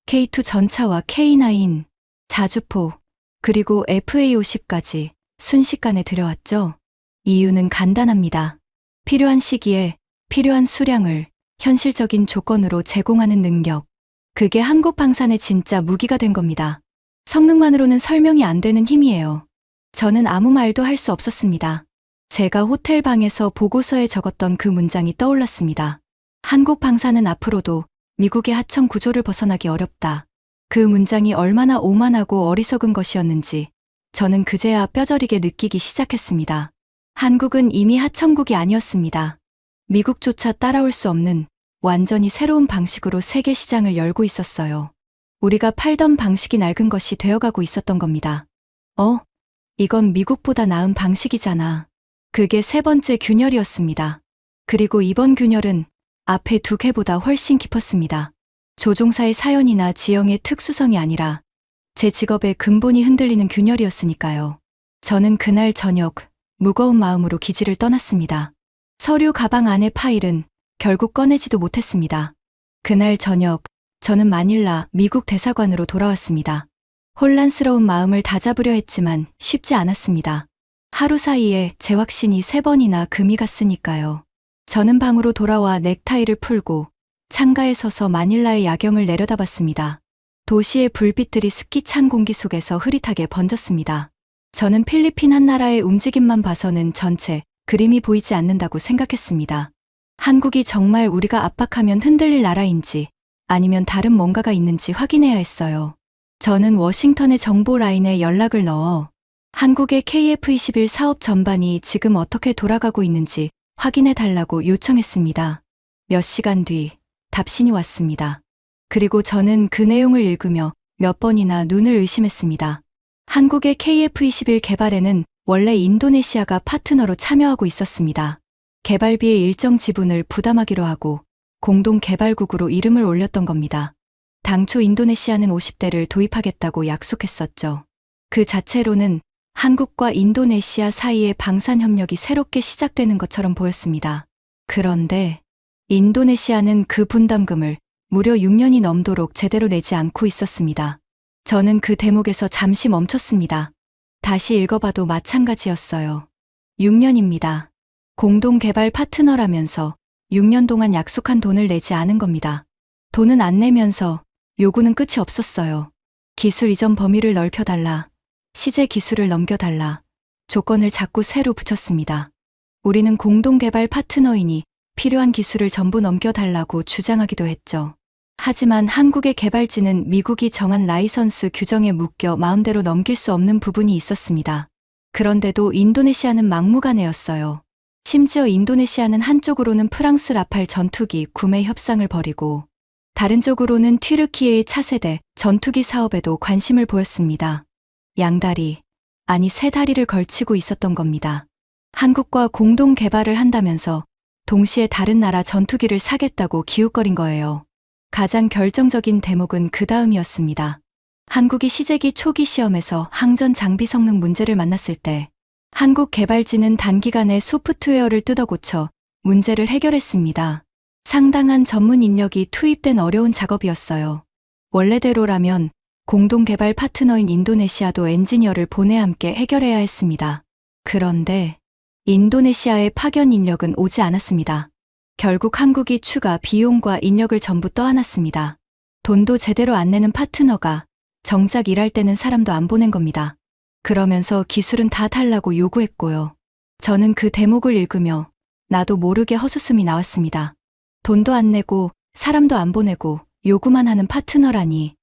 A: K2 전차와 K9, 자주포, 그리고 FA50까지 순식간에 들여왔죠. 이유는 간단합니다. 필요한 시기에 필요한 수량을 현실적인 조건으로 제공하는 능력. 그게 한국 방산의 진짜 무기가 된 겁니다. 성능만으로는 설명이 안 되는 힘이에요. 저는 아무 말도 할 수 없었습니다. 제가 호텔 방에서 보고서에 적었던 그 문장이 떠올랐습니다. 한국 방산은 앞으로도 미국의 하청 구조를 벗어나기 어렵다. 그 문장이 얼마나 오만하고 어리석은 것이었는지 저는 그제야 뼈저리게 느끼기 시작했습니다. 한국은 이미 하청국이 아니었습니다. 미국조차 따라올 수 없는 완전히 새로운 방식으로 세계 시장을 열고 있었어요. 우리가 팔던 방식이 낡은 것이 되어가고 있었던 겁니다. 이건 미국보다 나은 방식이잖아. 그게 세 번째 균열이었습니다. 그리고 이번 균열은 앞에 두 개보다 훨씬 깊었습니다. 조종사의 사연이나 지형의 특수성이 아니라 제 직업의 근본이 흔들리는 균열이었으니까요. 저는 그날 저녁 무거운 마음으로 기지를 떠났습니다. 서류 가방 안의 파일은 결국 꺼내지도 못했습니다. 그날 저녁 저는 마닐라 미국 대사관으로 돌아왔습니다. 혼란스러운 마음을 다잡으려 했지만 쉽지 않았습니다. 하루 사이에 제 확신이 3번이나 금이 갔으니까요. 저는 방으로 돌아와 넥타이를 풀고 창가에 서서 마닐라의 야경을 내려다봤습니다. 도시의 불빛들이 습기 찬 공기 속에서 흐릿하게 번졌습니다. 저는 필리핀 한 나라의 움직임만 봐서는 전체 그림이 보이지 않는다고 생각했습니다. 한국이 정말 우리가 압박하면 흔들릴 나라인지 아니면 다른 뭔가가 있는지 확인해야 했어요. 저는 워싱턴의 정보 라인에 연락을 넣어 한국의 KF-21 사업 전반이 지금 어떻게 돌아가고 있는지 확인해 달라고 요청했습니다. 몇 시간 뒤 답신이 왔습니다. 그리고 저는 그 내용을 읽으며 몇 번이나 눈을 의심했습니다. 한국의 KF-21 개발에는 원래 인도네시아가 파트너로 참여하고 있었습니다. 개발비의 일정 지분을 부담하기로 하고 공동 개발국으로 이름을 올렸던 겁니다. 당초 인도네시아는 50대를 도입하겠다고 약속했었죠. 그 자체로는 한국과 인도네시아 사이의 방산 협력이 새롭게 시작되는 것처럼 보였습니다. 그런데 인도네시아는 그 분담금을 무려 6년이 넘도록 제대로 내지 않고 있었습니다. 저는 그 대목에서 잠시 멈췄습니다. 다시 읽어봐도 마찬가지였어요. 6년입니다. 공동 개발 파트너라면서 6년 동안 약속한 돈을 내지 않은 겁니다. 돈은 안 내면서 요구는 끝이 없었어요. 기술 이전 범위를 넓혀달라. 시제 기술을 넘겨달라. 조건을 자꾸 새로 붙였습니다. 우리는 공동개발 파트너이니 필요한 기술을 전부 넘겨달라고 주장하기도 했죠. 하지만 한국의 개발지는 미국이 정한 라이선스 규정에 묶여 마음대로 넘길 수 없는 부분이 있었습니다. 그런데도 인도네시아는 막무가내였어요. 심지어 인도네시아는 한쪽으로는 프랑스 라팔 전투기 구매 협상을 벌이고 다른 쪽으로는 튀르키예의 차세대 전투기 사업에도 관심을 보였습니다. 양다리, 아니 세 다리를 걸치고 있었던 겁니다. 한국과 공동 개발을 한다면서 동시에 다른 나라 전투기를 사겠다고 기웃거린 거예요. 가장 결정적인 대목은 그 다음이었습니다. 한국이 시제기 초기 시험에서 항전 장비 성능 문제를 만났을 때 한국 개발진은 단기간에 소프트웨어를 뜯어 고쳐 문제를 해결했습니다. 상당한 전문 인력이 투입된 어려운 작업이었어요. 원래대로라면 공동개발 파트너인 인도네시아도 엔지니어를 보내 함께 해결해야 했습니다. 그런데 인도네시아의 파견 인력은 오지 않았습니다. 결국 한국이 추가 비용과 인력을 전부 떠안았습니다. 돈도 제대로 안 내는 파트너가 정작 일할 때는 사람도 안 보낸 겁니다. 그러면서 기술은 다 달라고 요구했고요. 저는 그 대목을 읽으며 나도 모르게 헛웃음이 나왔습니다. 돈도 안 내고 사람도 안 보내고 요구만 하는 파트너라니.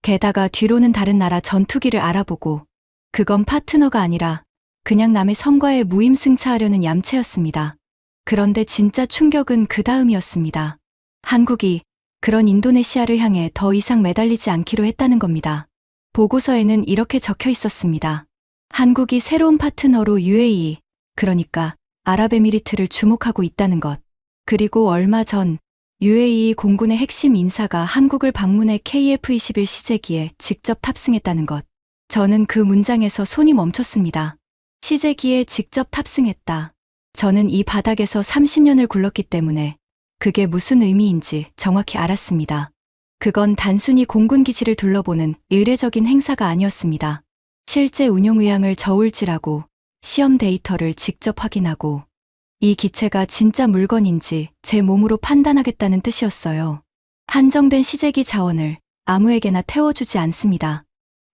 A: 게다가 뒤로는 다른 나라 전투기를 알아보고 그건 파트너가 아니라 그냥 남의 성과에 무임승차하려는 얌체였습니다. 그런데 진짜 충격은 그 다음이었습니다. 한국이 그런 인도네시아를 향해 더 이상 매달리지 않기로 했다는 겁니다. 보고서에는 이렇게 적혀 있었습니다. 한국이 새로운 파트너로 UAE, 그러니까 아랍에미리트를 주목하고 있다는 것. 그리고 얼마 전 UAE 공군의 핵심 인사가 한국을 방문해 KF-21 시제기에 직접 탑승했다는 것. 저는 그 문장에서 손이 멈췄습니다. 시제기에 직접 탑승했다. 저는 이 바닥에서 30년을 굴렀기 때문에 그게 무슨 의미인지 정확히 알았습니다. 그건 단순히 공군 기지를 둘러보는 의례적인 행사가 아니었습니다. 실제 운용 의향을 저울질하고 시험 데이터를 직접 확인하고 이 기체가 진짜 물건인지 제 몸으로 판단하겠다는 뜻이었어요. 한정된 시제기 자원을 아무에게나 태워주지 않습니다.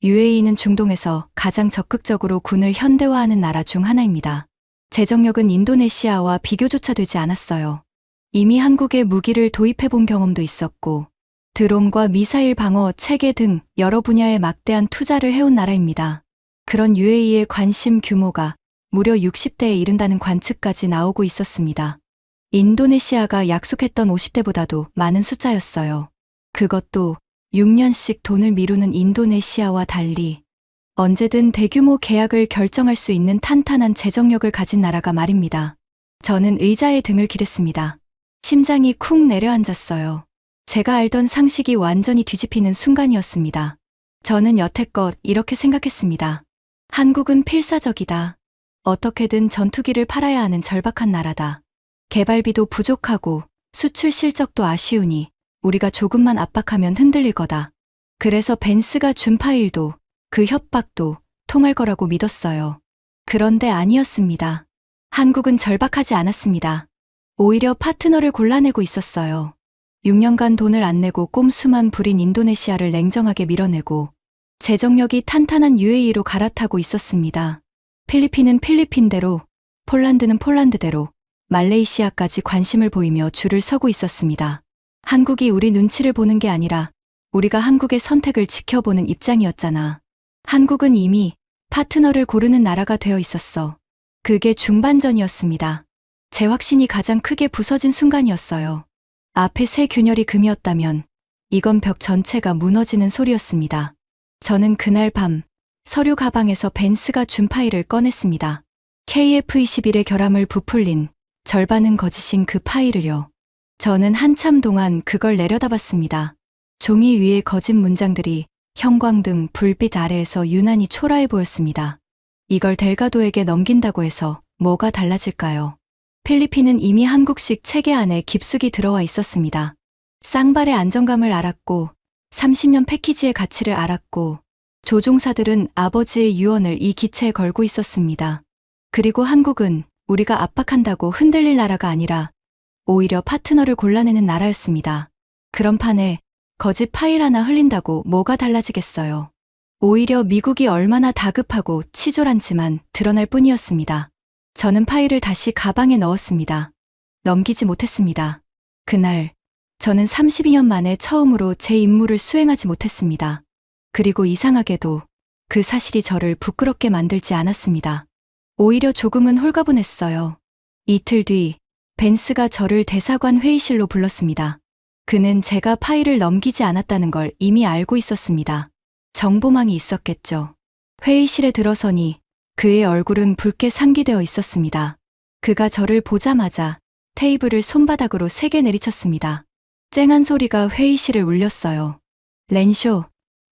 A: UAE는 중동에서 가장 적극적으로 군을 현대화하는 나라 중 하나입니다. 재정력은 인도네시아와 비교조차 되지 않았어요. 이미 한국에 무기를 도입해본 경험도 있었고 드론과 미사일 방어 체계 등 여러 분야에 막대한 투자를 해온 나라입니다. 그런 UAE의 관심 규모가 무려 60대에 이른다는 관측까지 나오고 있었습니다. 인도네시아가 약속했던 50대보다도 많은 숫자였어요. 그것도 6년씩 돈을 미루는 인도네시아와 달리 언제든 대규모 계약을 결정할 수 있는 탄탄한 재정력을 가진 나라가 말입니다. 저는 의자에 등을 기댔습니다. 심장이 쿵 내려앉았어요. 제가 알던 상식이 완전히 뒤집히는 순간이었습니다. 저는 여태껏 이렇게 생각했습니다. 한국은 필사적이다. 어떻게든 전투기를 팔아야 하는 절박한 나라다. 개발비도 부족하고 수출 실적도 아쉬우니 우리가 조금만 압박하면 흔들릴 거다. 그래서 벤스가 준 파일도 그 협박도 통할 거라고 믿었어요. 그런데 아니었습니다. 한국은 절박하지 않았습니다. 오히려 파트너를 골라내고 있었어요. 6년간 돈을 안 내고 꼼수만 부린 인도네시아를 냉정하게 밀어내고 재정력이 탄탄한 UAE로 갈아타고 있었습니다. 필리핀은 필리핀대로, 폴란드는 폴란드대로, 말레이시아까지 관심을 보이며 줄을 서고 있었습니다. 한국이 우리 눈치를 보는 게 아니라 우리가 한국의 선택을 지켜보는 입장이었잖아. 한국은 이미 파트너를 고르는 나라가 되어 있었어. 그게 중반전이었습니다. 제 확신이 가장 크게 부서진 순간이었어요. 앞에 세 균열이 금이었다면 이건 벽 전체가 무너지는 소리였습니다. 저는 그날 밤 서류 가방에서 벤스가 준 파일을 꺼냈습니다. KF-21의 결함을 부풀린 절반은 거짓인 그 파일을요. 저는 한참 동안 그걸 내려다봤습니다. 종이 위에 거짓 문장들이 형광등 불빛 아래에서 유난히 초라해 보였습니다. 이걸 델가도에게 넘긴다고 해서 뭐가 달라질까요? 필리핀은 이미 한국식 체계 안에 깊숙이 들어와 있었습니다. 쌍발의 안정감을 알았고 30년 패키지의 가치를 알았고 조종사들은 아버지의 유언을 이 기체에 걸고 있었습니다. 그리고 한국은 우리가 압박한다고 흔들릴 나라가 아니라 오히려 파트너를 골라내는 나라였습니다. 그런 판에 거짓 파일 하나 흘린다고 뭐가 달라지겠어요. 오히려 미국이 얼마나 다급하고 치졸한지만 드러날 뿐이었습니다. 저는 파일을 다시 가방에 넣었습니다. 넘기지 못했습니다. 그날 저는 32년 만에 처음으로 제 임무를 수행하지 못했습니다. 그리고 이상하게도 그 사실이 저를 부끄럽게 만들지 않았습니다. 오히려 조금은 홀가분했어요. 이틀 뒤 벤스가 저를 대사관 회의실로 불렀습니다. 그는 제가 파일을 넘기지 않았다는 걸 이미 알고 있었습니다. 정보망이 있었겠죠. 회의실에 들어서니 그의 얼굴은 붉게 상기되어 있었습니다. 그가 저를 보자마자 테이블을 손바닥으로 세게 내리쳤습니다. 쨍한 소리가 회의실을 울렸어요. 렌쇼,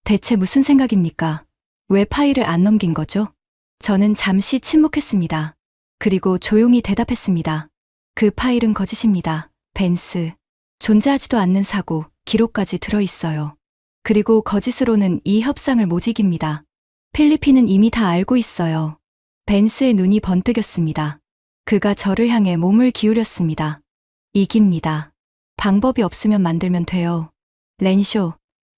A: 대체 무슨 생각입니까? 왜 파일을 안 넘긴 거죠? 저는 잠시 침묵했습니다. 그리고 조용히 대답했습니다. 그 파일은 거짓입니다. 벤스. 존재하지도 않는 사고, 기록까지 들어있어요. 그리고 거짓으로는 이 협상을 못 이깁니다. 필리핀은 이미 다 알고 있어요. 벤스의 눈이 번뜩였습니다. 그가 저를 향해 몸을 기울였습니다. 이깁니다. 방법이 없으면 만들면 돼요. 렌쇼,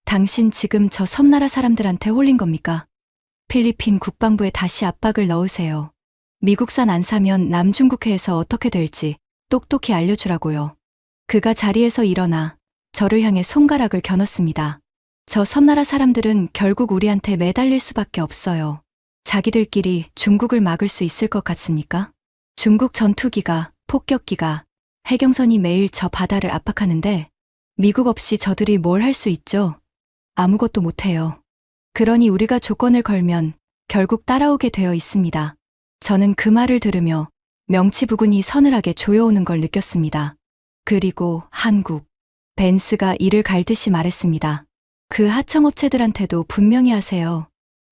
A: 당신 지금 저 섬나라 사람들한테 홀린 겁니까? 필리핀 국방부에 다시 압박을 넣으세요. 미국산 안 사면 남중국해에서 어떻게 될지 똑똑히 알려주라고요. 그가 자리에서 일어나 저를 향해 손가락을 겨눴습니다. 저 섬나라 사람들은 결국 우리한테 매달릴 수밖에 없어요. 자기들끼리 중국을 막을 수 있을 것 같습니까? 중국 전투기가, 폭격기가, 해경선이 매일 저 바다를 압박하는데 미국 없이 저들이 뭘 할 수 있죠? 아무것도 못해요. 그러니 우리가 조건을 걸면 결국 따라오게 되어 있습니다. 저는 그 말을 들으며 명치 부근이 서늘하게 조여오는 걸 느꼈습니다. 그리고 한국. 벤스가 이를 갈듯이 말했습니다. 그 하청업체들한테도 분명히 하세요.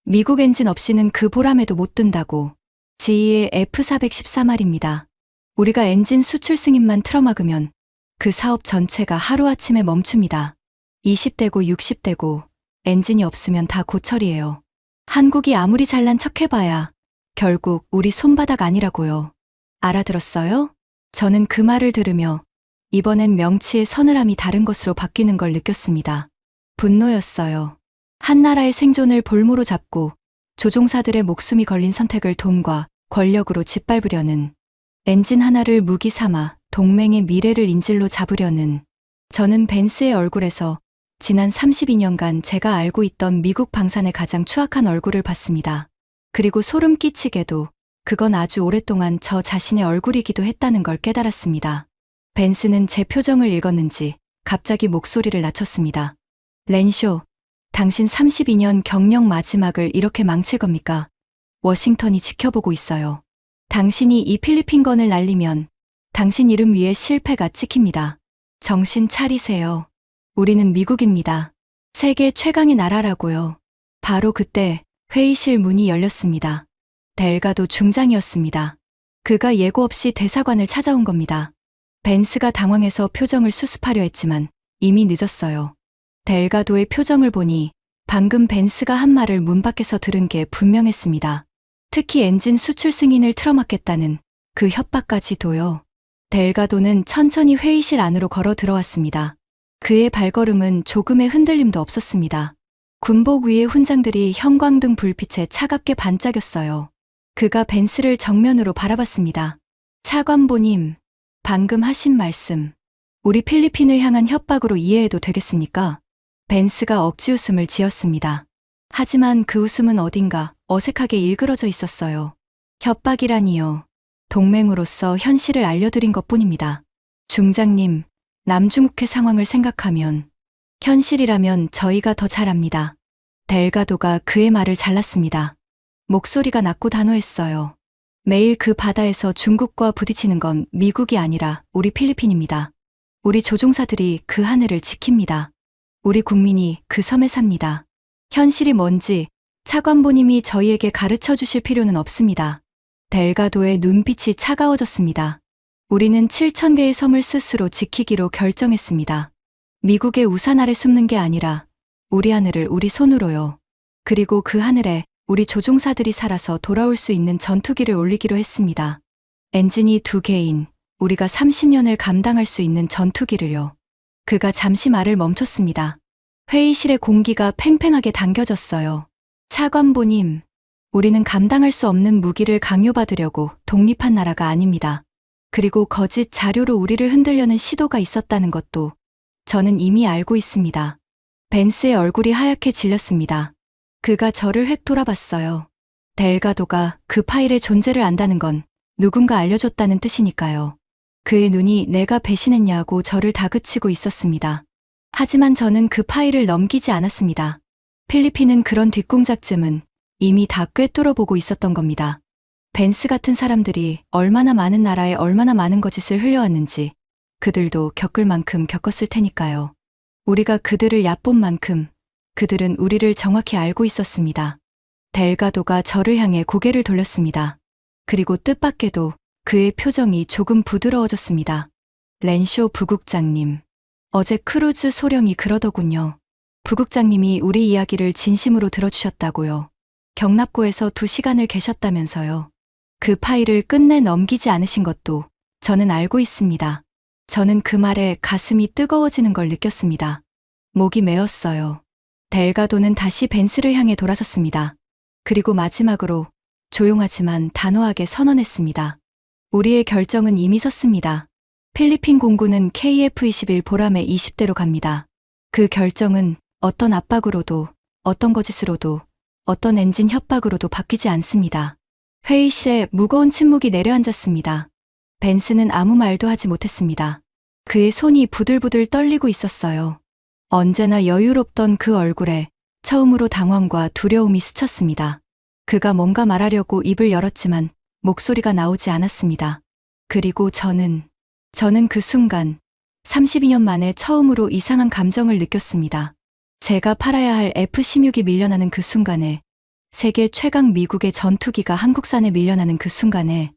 A: 미국 엔진 없이는 그 보람에도 못 든다고. GE의 F414 말입니다. 우리가 엔진 수출 승인만 틀어막으면 그 사업 전체가 하루아침에 멈춥니다. 20대고 60대고 엔진이 없으면 다 고철이에요. 한국이 아무리 잘난 척해봐야 결국 우리 손바닥 아니라고요. 알아들었어요? 저는 그 말을 들으며 이번엔 명치의 서늘함이 다른 것으로 바뀌는 걸 느꼈습니다. 분노였어요. 한 나라의 생존을 볼모로 잡고 조종사들의 목숨이 걸린 선택을 돈과 권력으로 짓밟으려는, 엔진 하나를 무기 삼아 동맹의 미래를 인질로 잡으려는, 저는 벤스의 얼굴에서 지난 32년간 제가 알고 있던 미국 방산의 가장 추악한 얼굴을 봤습니다. 그리고 소름 끼치게도 그건 아주 오랫동안 저 자신의 얼굴이기도 했다는 걸 깨달았습니다. 벤스는 제 표정을 읽었는지 갑자기 목소리를 낮췄습니다. 렌쇼, 당신 32년 경력 마지막을 이렇게 망칠 겁니까? 워싱턴이 지켜보고 있어요. 당신이 이 필리핀건을 날리면 당신 이름 위에 실패가 찍힙니다. 정신 차리세요. 우리는 미국입니다. 세계 최강의 나라라고요. 바로 그때 회의실 문이 열렸습니다. 델가도 중장이었습니다. 그가 예고 없이 대사관을 찾아온 겁니다. 벤스가 당황해서 표정을 수습하려 했지만 이미 늦었어요. 델가도의 표정을 보니 방금 벤스가 한 말을 문 밖에서 들은 게 분명했습니다. 특히 엔진 수출 승인을 틀어막겠다는 그 협박까지도요. 델가도는 천천히 회의실 안으로 걸어 들어왔습니다. 그의 발걸음은 조금의 흔들림도 없었습니다. 군복 위의 훈장들이 형광등 불빛에 차갑게 반짝였어요. 그가 벤스를 정면으로 바라봤습니다. 차관보님, 방금 하신 말씀, 우리 필리핀을 향한 협박으로 이해해도 되겠습니까? 벤스가 억지 웃음을 지었습니다. 하지만 그 웃음은 어딘가 어색하게 일그러져 있었어요. 협박이라니요. 동맹으로서 현실을 알려드린 것뿐입니다. 중장님, 남중국해 상황을 생각하면 현실이라면 저희가 더 잘 압니다. 델가도가 그의 말을 잘랐습니다. 목소리가 낮고 단호했어요. 매일 그 바다에서 중국과 부딪히는 건 미국이 아니라 우리 필리핀입니다. 우리 조종사들이 그 하늘을 지킵니다. 우리 국민이 그 섬에 삽니다. 현실이 뭔지 차관보님이 저희에게 가르쳐 주실 필요는 없습니다. 델가도의 눈빛이 차가워졌습니다. 우리는 7,000개의 섬을 스스로 지키기로 결정했습니다. 미국의 우산 아래 숨는 게 아니라 우리 하늘을 우리 손으로요. 그리고 그 하늘에 우리 조종사들이 살아서 돌아올 수 있는 전투기를 올리기로 했습니다. 엔진이 2개인 우리가 30년을 감당할 수 있는 전투기를요. 그가 잠시 말을 멈췄습니다. 회의실의 공기가 팽팽하게 당겨졌어요. 차관보님, 우리는 감당할 수 없는 무기를 강요받으려고 독립한 나라가 아닙니다. 그리고 거짓 자료로 우리를 흔들려는 시도가 있었다는 것도 저는 이미 알고 있습니다. 벤스의 얼굴이 하얗게 질렸습니다. 그가 저를 획 돌아봤어요. 델가도가 그 파일의 존재를 안다는 건 누군가 알려줬다는 뜻이니까요. 그의 눈이 내가 배신했냐고 저를 다그치고 있었습니다. 하지만 저는 그 파일을 넘기지 않았습니다. 필리핀은 그런 뒷공작쯤은 이미 다 꿰뚫어 보고 있었던 겁니다. 벤스 같은 사람들이 얼마나 많은 나라에 얼마나 많은 거짓을 흘려왔는지 그들도 겪을 만큼 겪었을 테니까요. 우리가 그들을 얕본 만큼 그들은 우리를 정확히 알고 있었습니다. 델가도가 저를 향해 고개를 돌렸습니다. 그리고 뜻밖에도 그의 표정이 조금 부드러워졌습니다. 렌쇼 부국장님, 어제 크루즈 소령이 그러더군요. 부국장님이 우리 이야기를 진심으로 들어주셨다고요. 경납고에서 2시간을 계셨다면서요. 그 파일을 끝내 넘기지 않으신 것도 저는 알고 있습니다. 저는 그 말에 가슴이 뜨거워지는 걸 느꼈습니다. 목이 메었어요. 델가도는 다시 벤스를 향해 돌아섰습니다. 그리고 마지막으로 조용하지만 단호하게 선언했습니다. 우리의 결정은 이미 섰습니다. 필리핀 공군은 KF-21 보람의 20대로 갑니다. 그 결정은 어떤 압박으로도, 어떤 거짓으로도, 어떤 엔진 협박으로도 바뀌지 않습니다. 회의실에 무거운 침묵이 내려앉았습니다. 벤스는 아무 말도 하지 못했습니다. 그의 손이 부들부들 떨리고 있었어요. 언제나 여유롭던 그 얼굴에 처음으로 당황과 두려움이 스쳤습니다. 그가 뭔가 말하려고 입을 열었지만 목소리가 나오지 않았습니다. 그리고 저는 그 순간 32년 만에 처음으로 이상한 감정을 느꼈습니다. 제가 팔아야 할 F-16이 밀려나는 그 순간에, 세계 최강 미국의 전투기가 한국산에 밀려나는 그 순간에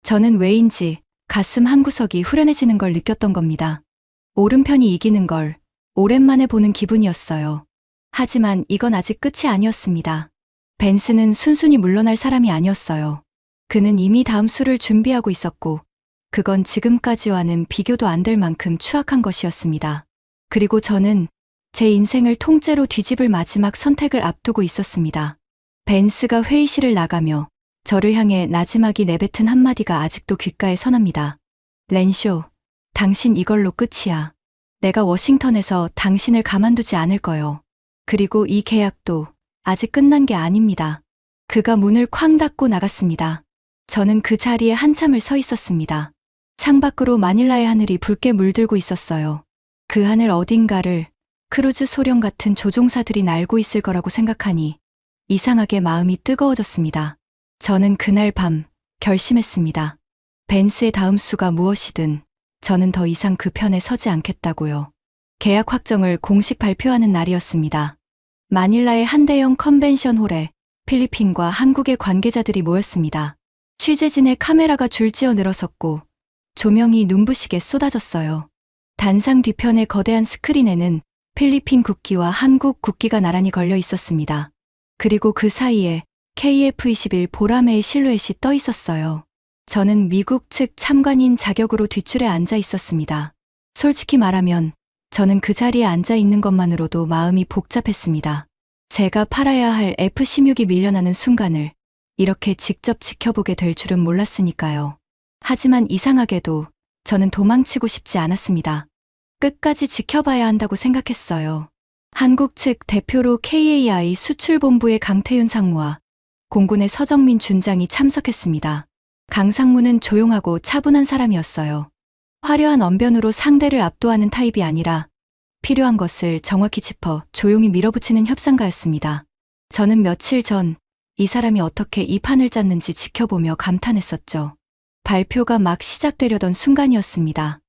A: 저는 왜인지 가슴 한구석이 후련해지는 걸 느꼈던 겁니다. 오른편이 이기는 걸 오랜만에 보는 기분이었어요. 하지만 이건 아직 끝이 아니었습니다. 벤스는 순순히 물러날 사람이 아니었어요. 그는 이미 다음 수를 준비하고 있었고 그건 지금까지와는 비교도 안 될 만큼 추악한 것이었습니다. 그리고 저는 제 인생을 통째로 뒤집을 마지막 선택을 앞두고 있었습니다. 벤스가 회의실을 나가며 저를 향해 나지막이 내뱉은 한마디가 아직도 귓가에 선합니다. 렌쇼, 당신 이걸로 끝이야. 내가 워싱턴에서 당신을 가만두지 않을 거요. 그리고 이 계약도 아직 끝난 게 아닙니다. 그가 문을 쾅 닫고 나갔습니다. 저는 그 자리에 한참을 서 있었습니다. 창밖으로 마닐라의 하늘이 붉게 물들고 있었어요. 그 하늘 어딘가를 크루즈 소령 같은 조종사들이 날고 있을 거라고 생각하니 이상하게 마음이 뜨거워졌습니다. 저는 그날 밤 결심했습니다. 벤스의 다음 수가 무엇이든 저는 더 이상 그 편에 서지 않겠다고요. 계약 확정을 공식 발표하는 날이었습니다. 마닐라의 한 대형 컨벤션 홀에 필리핀과 한국의 관계자들이 모였습니다. 취재진의 카메라가 줄지어 늘어섰고 조명이 눈부시게 쏟아졌어요. 단상 뒤편의 거대한 스크린에는 필리핀 국기와 한국 국기가 나란히 걸려 있었습니다. 그리고 그 사이에 KF-21 보라매의 실루엣이 떠 있었어요. 저는 미국 측 참관인 자격으로 뒷줄에 앉아 있었습니다. 솔직히 말하면 저는 그 자리에 앉아 있는 것만으로도 마음이 복잡했습니다. 제가 팔아야 할 F-16이 밀려나는 순간을 이렇게 직접 지켜보게 될 줄은 몰랐으니까요. 하지만 이상하게도 저는 도망치고 싶지 않았습니다. 끝까지 지켜봐야 한다고 생각했어요. 한국 측 대표로 KAI 수출본부의 강태윤 상무와 공군의 서정민 준장이 참석했습니다. 강 상무는 조용하고 차분한 사람이었어요. 화려한 언변으로 상대를 압도하는 타입이 아니라 필요한 것을 정확히 짚어 조용히 밀어붙이는 협상가였습니다. 저는 며칠 전 이 사람이 어떻게 이 판을 짰는지 지켜보며 감탄했었죠. 발표가 막 시작되려던 순간이었습니다.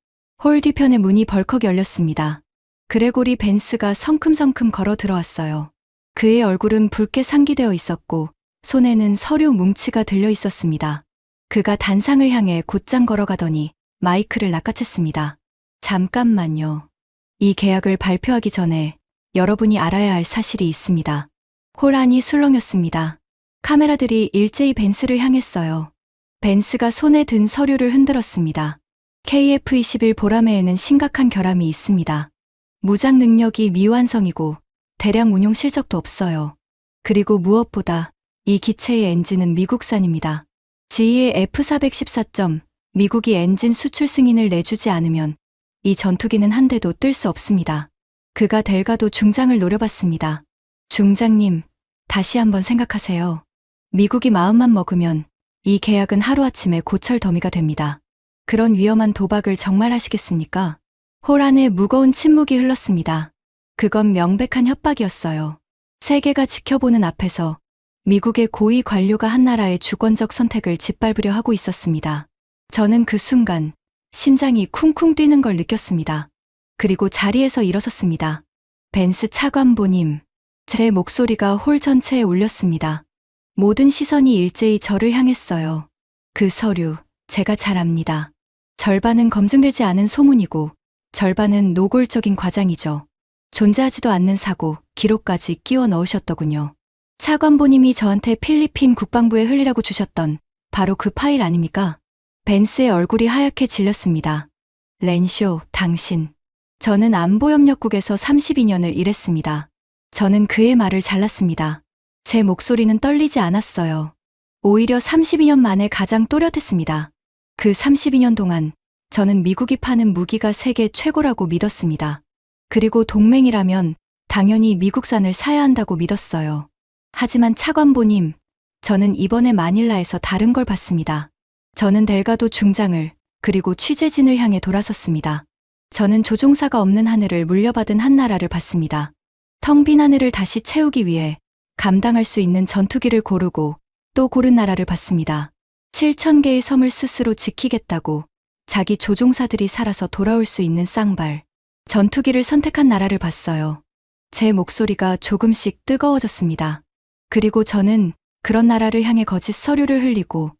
A: 홀 뒤편의 문이 벌컥 열렸습니다. 그레고리 벤스가 성큼성큼 걸어 들어왔어요. 그의 얼굴은 붉게 상기되어 있었고 손에는 서류 뭉치가 들려 있었습니다. 그가 단상을 향해 곧장 걸어가더니 마이크를 낚아챘습니다. 잠깐만요. 이 계약을 발표하기 전에 여러분이 알아야 할 사실이 있습니다. 홀 안이 술렁였습니다. 카메라들이 일제히 벤스를 향했어요. 벤스가 손에 든 서류를 흔들었습니다. KF-21 보라매에는 심각한 결함이 있습니다. 무장 능력이 미완성이고 대량 운용 실적도 없어요. 그리고 무엇보다 이 기체의 엔진은 미국산입니다. GE의 F414점, 미국이 엔진 수출 승인을 내주지 않으면 이 전투기는 한 대도 뜰 수 없습니다. 그가 델가도 중장을 노려봤습니다. 중장님, 다시 한번 생각하세요. 미국이 마음만 먹으면 이 계약은 하루아침에 고철 더미가 됩니다. 그런 위험한 도박을 정말 하시겠습니까? 호란의 무거운 침묵이 흘렀습니다. 그건 명백한 협박이었어요. 세계가 지켜보는 앞에서 미국의 고위 관료가 한 나라의 주권적 선택을 짓밟으려 하고 있었습니다. 저는 그 순간 심장이 쿵쿵 뛰는 걸 느꼈습니다. 그리고 자리에서 일어섰습니다. 벤스 차관보님, 제 목소리가 홀 전체에 울렸습니다. 모든 시선이 일제히 저를 향했어요. 그 서류, 제가 잘 압니다. 절반은 검증되지 않은 소문이고 절반은 노골적인 과장이죠. 존재하지도 않는 사고, 기록까지 끼워 넣으셨더군요. 차관보님이 저한테 필리핀 국방부에 흘리라고 주셨던 바로 그 파일 아닙니까? 벤스의 얼굴이 하얗게 질렸습니다. 렌쇼, 당신. 저는 안보협력국에서 32년을 일했습니다. 저는 그의 말을 잘랐습니다. 제 목소리는 떨리지 않았어요. 오히려 32년 만에 가장 또렷했습니다. 그 32년 동안 저는 미국이 파는 무기가 세계 최고라고 믿었습니다. 그리고 동맹이라면 당연히 미국산을 사야 한다고 믿었어요. 하지만 차관보님, 저는 이번에 마닐라에서 다른 걸 봤습니다. 저는 델가도 중장을, 그리고 취재진을 향해 돌아섰습니다. 저는 조종사가 없는 하늘을 물려받은 한 나라를 봤습니다. 텅 빈 하늘을 다시 채우기 위해 감당할 수 있는 전투기를 고르고 또 고른 나라를 봤습니다. 7,000개의 섬을 스스로 지키겠다고 자기 조종사들이 살아서 돌아올 수 있는 쌍발 전투기를 선택한 나라를 봤어요. 제 목소리가 조금씩 뜨거워졌습니다. 그리고 저는 그런 나라를 향해 거짓 서류를 흘리고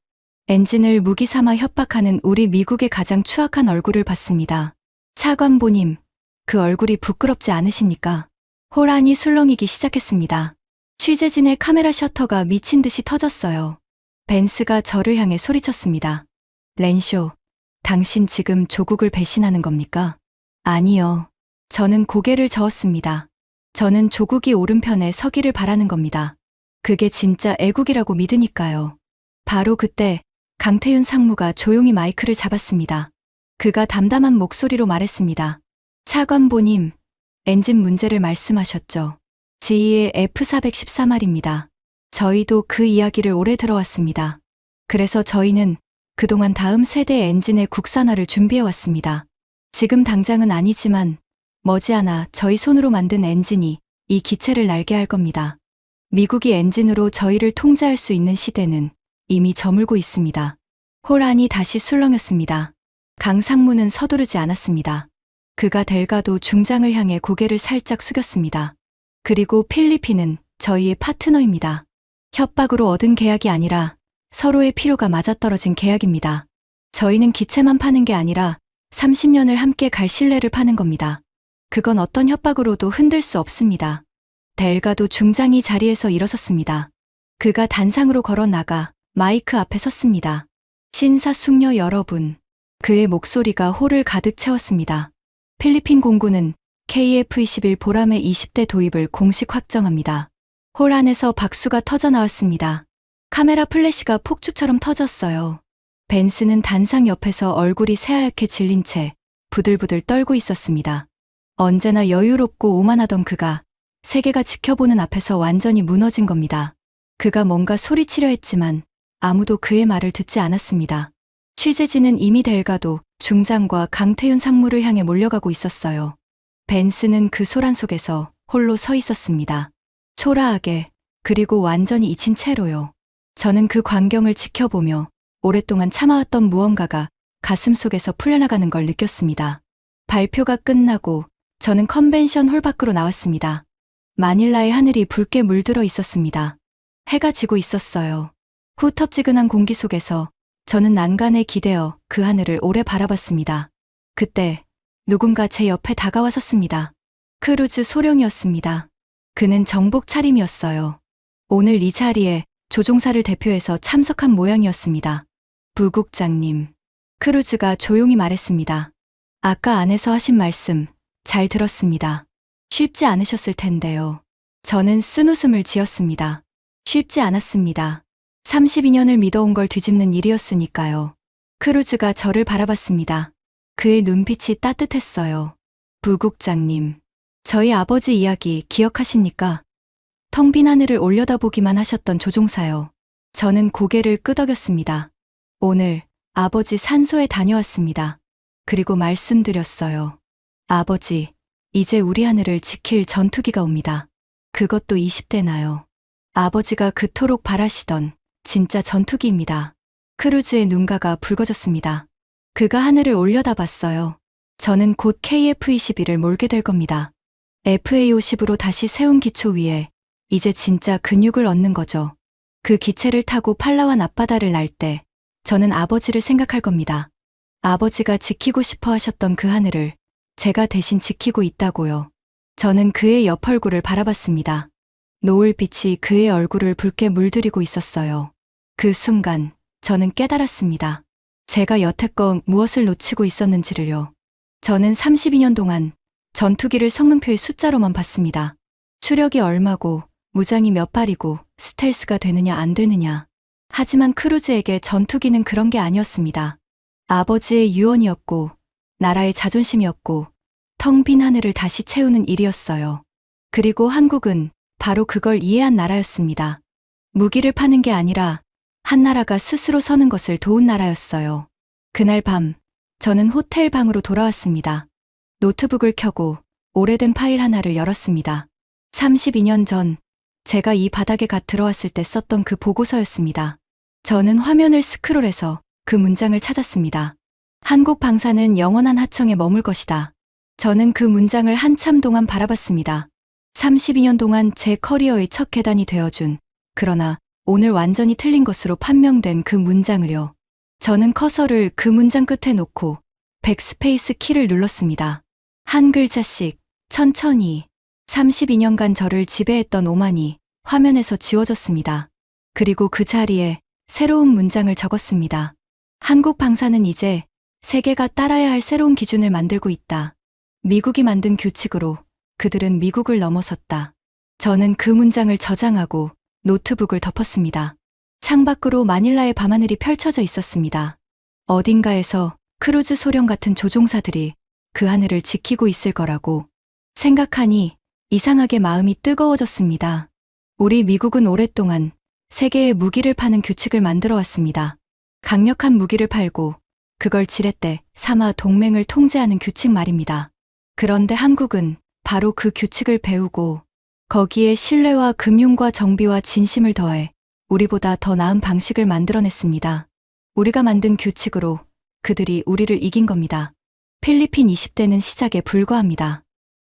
A: 엔진을 무기 삼아 협박하는 우리 미국의 가장 추악한 얼굴을 봤습니다. 차관보님, 그 얼굴이 부끄럽지 않으십니까? 호란이 술렁이기 시작했습니다. 취재진의 카메라 셔터가 미친 듯이 터졌어요. 벤스가 저를 향해 소리쳤습니다. 렌쇼, 당신 지금 조국을 배신하는 겁니까? 아니요. 저는 고개를 저었습니다. 저는 조국이 오른편에 서기를 바라는 겁니다. 그게 진짜 애국이라고 믿으니까요. 바로 그때 강태윤 상무가 조용히 마이크를 잡았습니다. 그가 담담한 목소리로 말했습니다. 차관보님, 엔진 문제를 말씀하셨죠. GE의 F414 말입니다. 저희도 그 이야기를 오래 들어왔습니다. 그래서 저희는 그동안 다음 세대의 엔진의 국산화를 준비해왔습니다. 지금 당장은 아니지만 머지않아 저희 손으로 만든 엔진이 이 기체를 날게 할 겁니다. 미국이 엔진으로 저희를 통제할 수 있는 시대는 이미 저물고 있습니다. 호란이 다시 술렁였습니다. 강 상무는 서두르지 않았습니다. 그가 델가도 중장을 향해 고개를 살짝 숙였습니다. 그리고 필리핀은 저희의 파트너입니다. 협박으로 얻은 계약이 아니라 서로의 필요가 맞아떨어진 계약입니다. 저희는 기체만 파는 게 아니라 30년을 함께 갈 신뢰를 파는 겁니다. 그건 어떤 협박으로도 흔들 수 없습니다. 델가도 중장이 자리에서 일어섰습니다. 그가 단상으로 걸어 나가 마이크 앞에 섰습니다. 신사숙녀 여러분, 그의 목소리가 홀을 가득 채웠습니다. 필리핀 공군은 KF-21 보람의 20대 도입을 공식 확정합니다. 홀 안에서 박수가 터져 나왔습니다. 카메라 플래시가 폭죽처럼 터졌어요. 벤스는 단상 옆에서 얼굴이 새하얗게 질린 채 부들부들 떨고 있었습니다. 언제나 여유롭고 오만하던 그가 세계가 지켜보는 앞에서 완전히 무너진 겁니다. 그가 뭔가 소리치려 했지만 아무도 그의 말을 듣지 않았습니다. 취재진은 이미 델가도 중장과 강태윤 상무를 향해 몰려가고 있었어요. 벤스는 그 소란 속에서 홀로 서 있었습니다. 초라하게, 그리고 완전히 잊힌 채로요. 저는 그 광경을 지켜보며 오랫동안 참아왔던 무언가가 가슴속에서 풀려나가는 걸 느꼈습니다. 발표가 끝나고 저는 컨벤션 홀 밖으로 나왔습니다. 마닐라의 하늘이 붉게 물들어 있었습니다. 해가 지고 있었어요. 후텁지근한 공기 속에서 저는 난간에 기대어 그 하늘을 오래 바라봤습니다. 그때 누군가 제 옆에 다가와 섰습니다. 크루즈 소령이었습니다. 그는 정복 차림이었어요. 오늘 이 자리에 조종사를 대표해서 참석한 모양이었습니다. 부국장님, 크루즈가 조용히 말했습니다. 아까 안에서 하신 말씀 잘 들었습니다. 쉽지 않으셨을 텐데요. 저는 쓴웃음을 지었습니다. 쉽지 않았습니다. 32년을 믿어온 걸 뒤집는 일이었으니까요. 크루즈가 저를 바라봤습니다. 그의 눈빛이 따뜻했어요. 부국장님, 저희 아버지 이야기 기억하십니까? 텅 빈 하늘을 올려다보기만 하셨던 조종사요. 저는 고개를 끄덕였습니다. 오늘 아버지 산소에 다녀왔습니다. 그리고 말씀드렸어요. 아버지, 이제 우리 하늘을 지킬 전투기가 옵니다. 그것도 20대나요. 아버지가 그토록 바라시던 진짜 전투기입니다. 크루즈의 눈가가 붉어졌습니다. 그가 하늘을 올려다봤어요. 저는 곧 KF-21을 몰게 될 겁니다. FA-50으로 다시 세운 기초 위에 이제 진짜 근육을 얻는 거죠. 그 기체를 타고 팔라완 앞바다를 날 때 저는 아버지를 생각할 겁니다. 아버지가 지키고 싶어 하셨던 그 하늘을 제가 대신 지키고 있다고요. 저는 그의 옆 얼굴을 바라봤습니다. 노을빛이 그의 얼굴을 붉게 물들이고 있었어요. 그 순간 저는 깨달았습니다. 제가 여태껏 무엇을 놓치고 있었는지를요. 저는 32년 동안 전투기를 성능표의 숫자로만 봤습니다. 추력이 얼마고 무장이 몇 발이고 스텔스가 되느냐 안 되느냐. 하지만 크루즈에게 전투기는 그런 게 아니었습니다. 아버지의 유언이었고 나라의 자존심이었고 텅 빈 하늘을 다시 채우는 일이었어요. 그리고 한국은 바로 그걸 이해한 나라였습니다. 무기를 파는 게 아니라 한 나라가 스스로 서는 것을 도운 나라였어요. 그날 밤 저는 호텔 방으로 돌아왔습니다. 노트북을 켜고 오래된 파일 하나를 열었습니다. 32년 전 제가 이 바닥에 갓 들어왔을 때 썼던 그 보고서였습니다. 저는 화면을 스크롤해서 그 문장을 찾았습니다. 한국 방사는 영원한 하청에 머물 것이다. 저는 그 문장을 한참 동안 바라봤습니다. 32년 동안 제 커리어의 첫 계단이 되어준, 그러나 오늘 완전히 틀린 것으로 판명된 그 문장을요. 저는 커서를 그 문장 끝에 놓고 백스페이스 키를 눌렀습니다. 한 글자씩 천천히 32년간 저를 지배했던 오만이 화면에서 지워졌습니다. 그리고 그 자리에 새로운 문장을 적었습니다. 한국 방사는 이제 세계가 따라야 할 새로운 기준을 만들고 있다. 미국이 만든 규칙으로 그들은 미국을 넘어섰다. 저는 그 문장을 저장하고 노트북을 덮었습니다. 창밖으로 마닐라의 밤하늘이 펼쳐져 있었습니다. 어딘가에서 크루즈 소령 같은 조종사들이 그 하늘을 지키고 있을 거라고 생각하니 이상하게 마음이 뜨거워졌습니다. 우리 미국은 오랫동안 세계에 무기를 파는 규칙을 만들어 왔습니다. 강력한 무기를 팔고 그걸 지렛대 삼아 동맹을 통제하는 규칙 말입니다. 그런데 한국은 바로 그 규칙을 배우고 거기에 신뢰와 금융과 정비와 진심을 더해 우리보다 더 나은 방식을 만들어냈습니다. 우리가 만든 규칙으로 그들이 우리를 이긴 겁니다. 필리핀 20대는 시작에 불과합니다.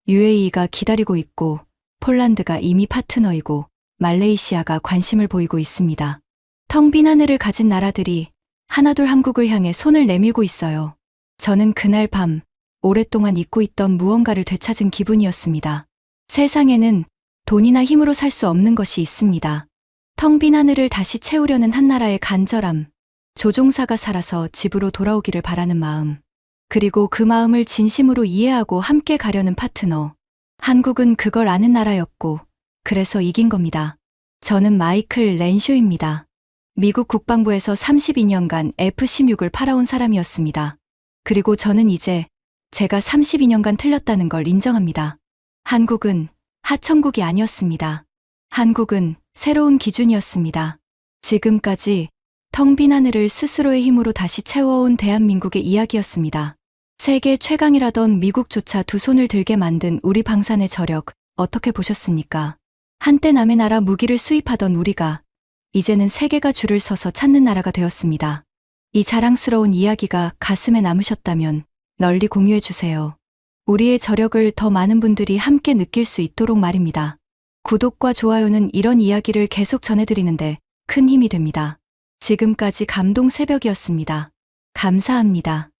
A: UAE가 기다리고 있고 폴란드가 이미 파트너이고 말레이시아가 관심을 보이고 있습니다. 텅 빈 하늘을 가진 나라들이 하나둘 한국을 향해 손을 내밀고 있어요. 저는 그날 밤 오랫동안 잊고 있던 무언가를 되찾은 기분이었습니다. 세상에는 돈이나 힘으로 살 수 없는 것이 있습니다. 텅 빈 하늘을 다시 채우려는 한 나라의 간절함, 조종사가 살아서 집으로 돌아오기를 바라는 마음, 그리고 그 마음을 진심으로 이해하고 함께 가려는 파트너. 한국은 그걸 아는 나라였고 그래서 이긴 겁니다. 저는 마이클 렌쇼입니다. 미국 국방부에서 32년간 F-16을 팔아온 사람이었습니다. 그리고 저는 이제 제가 32년간 틀렸다는 걸 인정합니다. 한국은 하청국이 아니었습니다. 한국은 새로운 기준이었습니다. 지금까지 텅 빈 하늘을 스스로의 힘으로 다시 채워온 대한민국의 이야기였습니다. 세계 최강이라던 미국조차 두 손을 들게 만든 우리 방산의 저력 어떻게 보셨습니까? 한때 남의 나라 무기를 수입하던 우리가 이제는 세계가 줄을 서서 찾는 나라가 되었습니다. 이 자랑스러운 이야기가 가슴에 남으셨다면 널리 공유해주세요. 우리의 저력을 더 많은 분들이 함께 느낄 수 있도록 말입니다. 구독과 좋아요는 이런 이야기를 계속 전해드리는데 큰 힘이 됩니다. 지금까지 감동 새벽이었습니다. 감사합니다.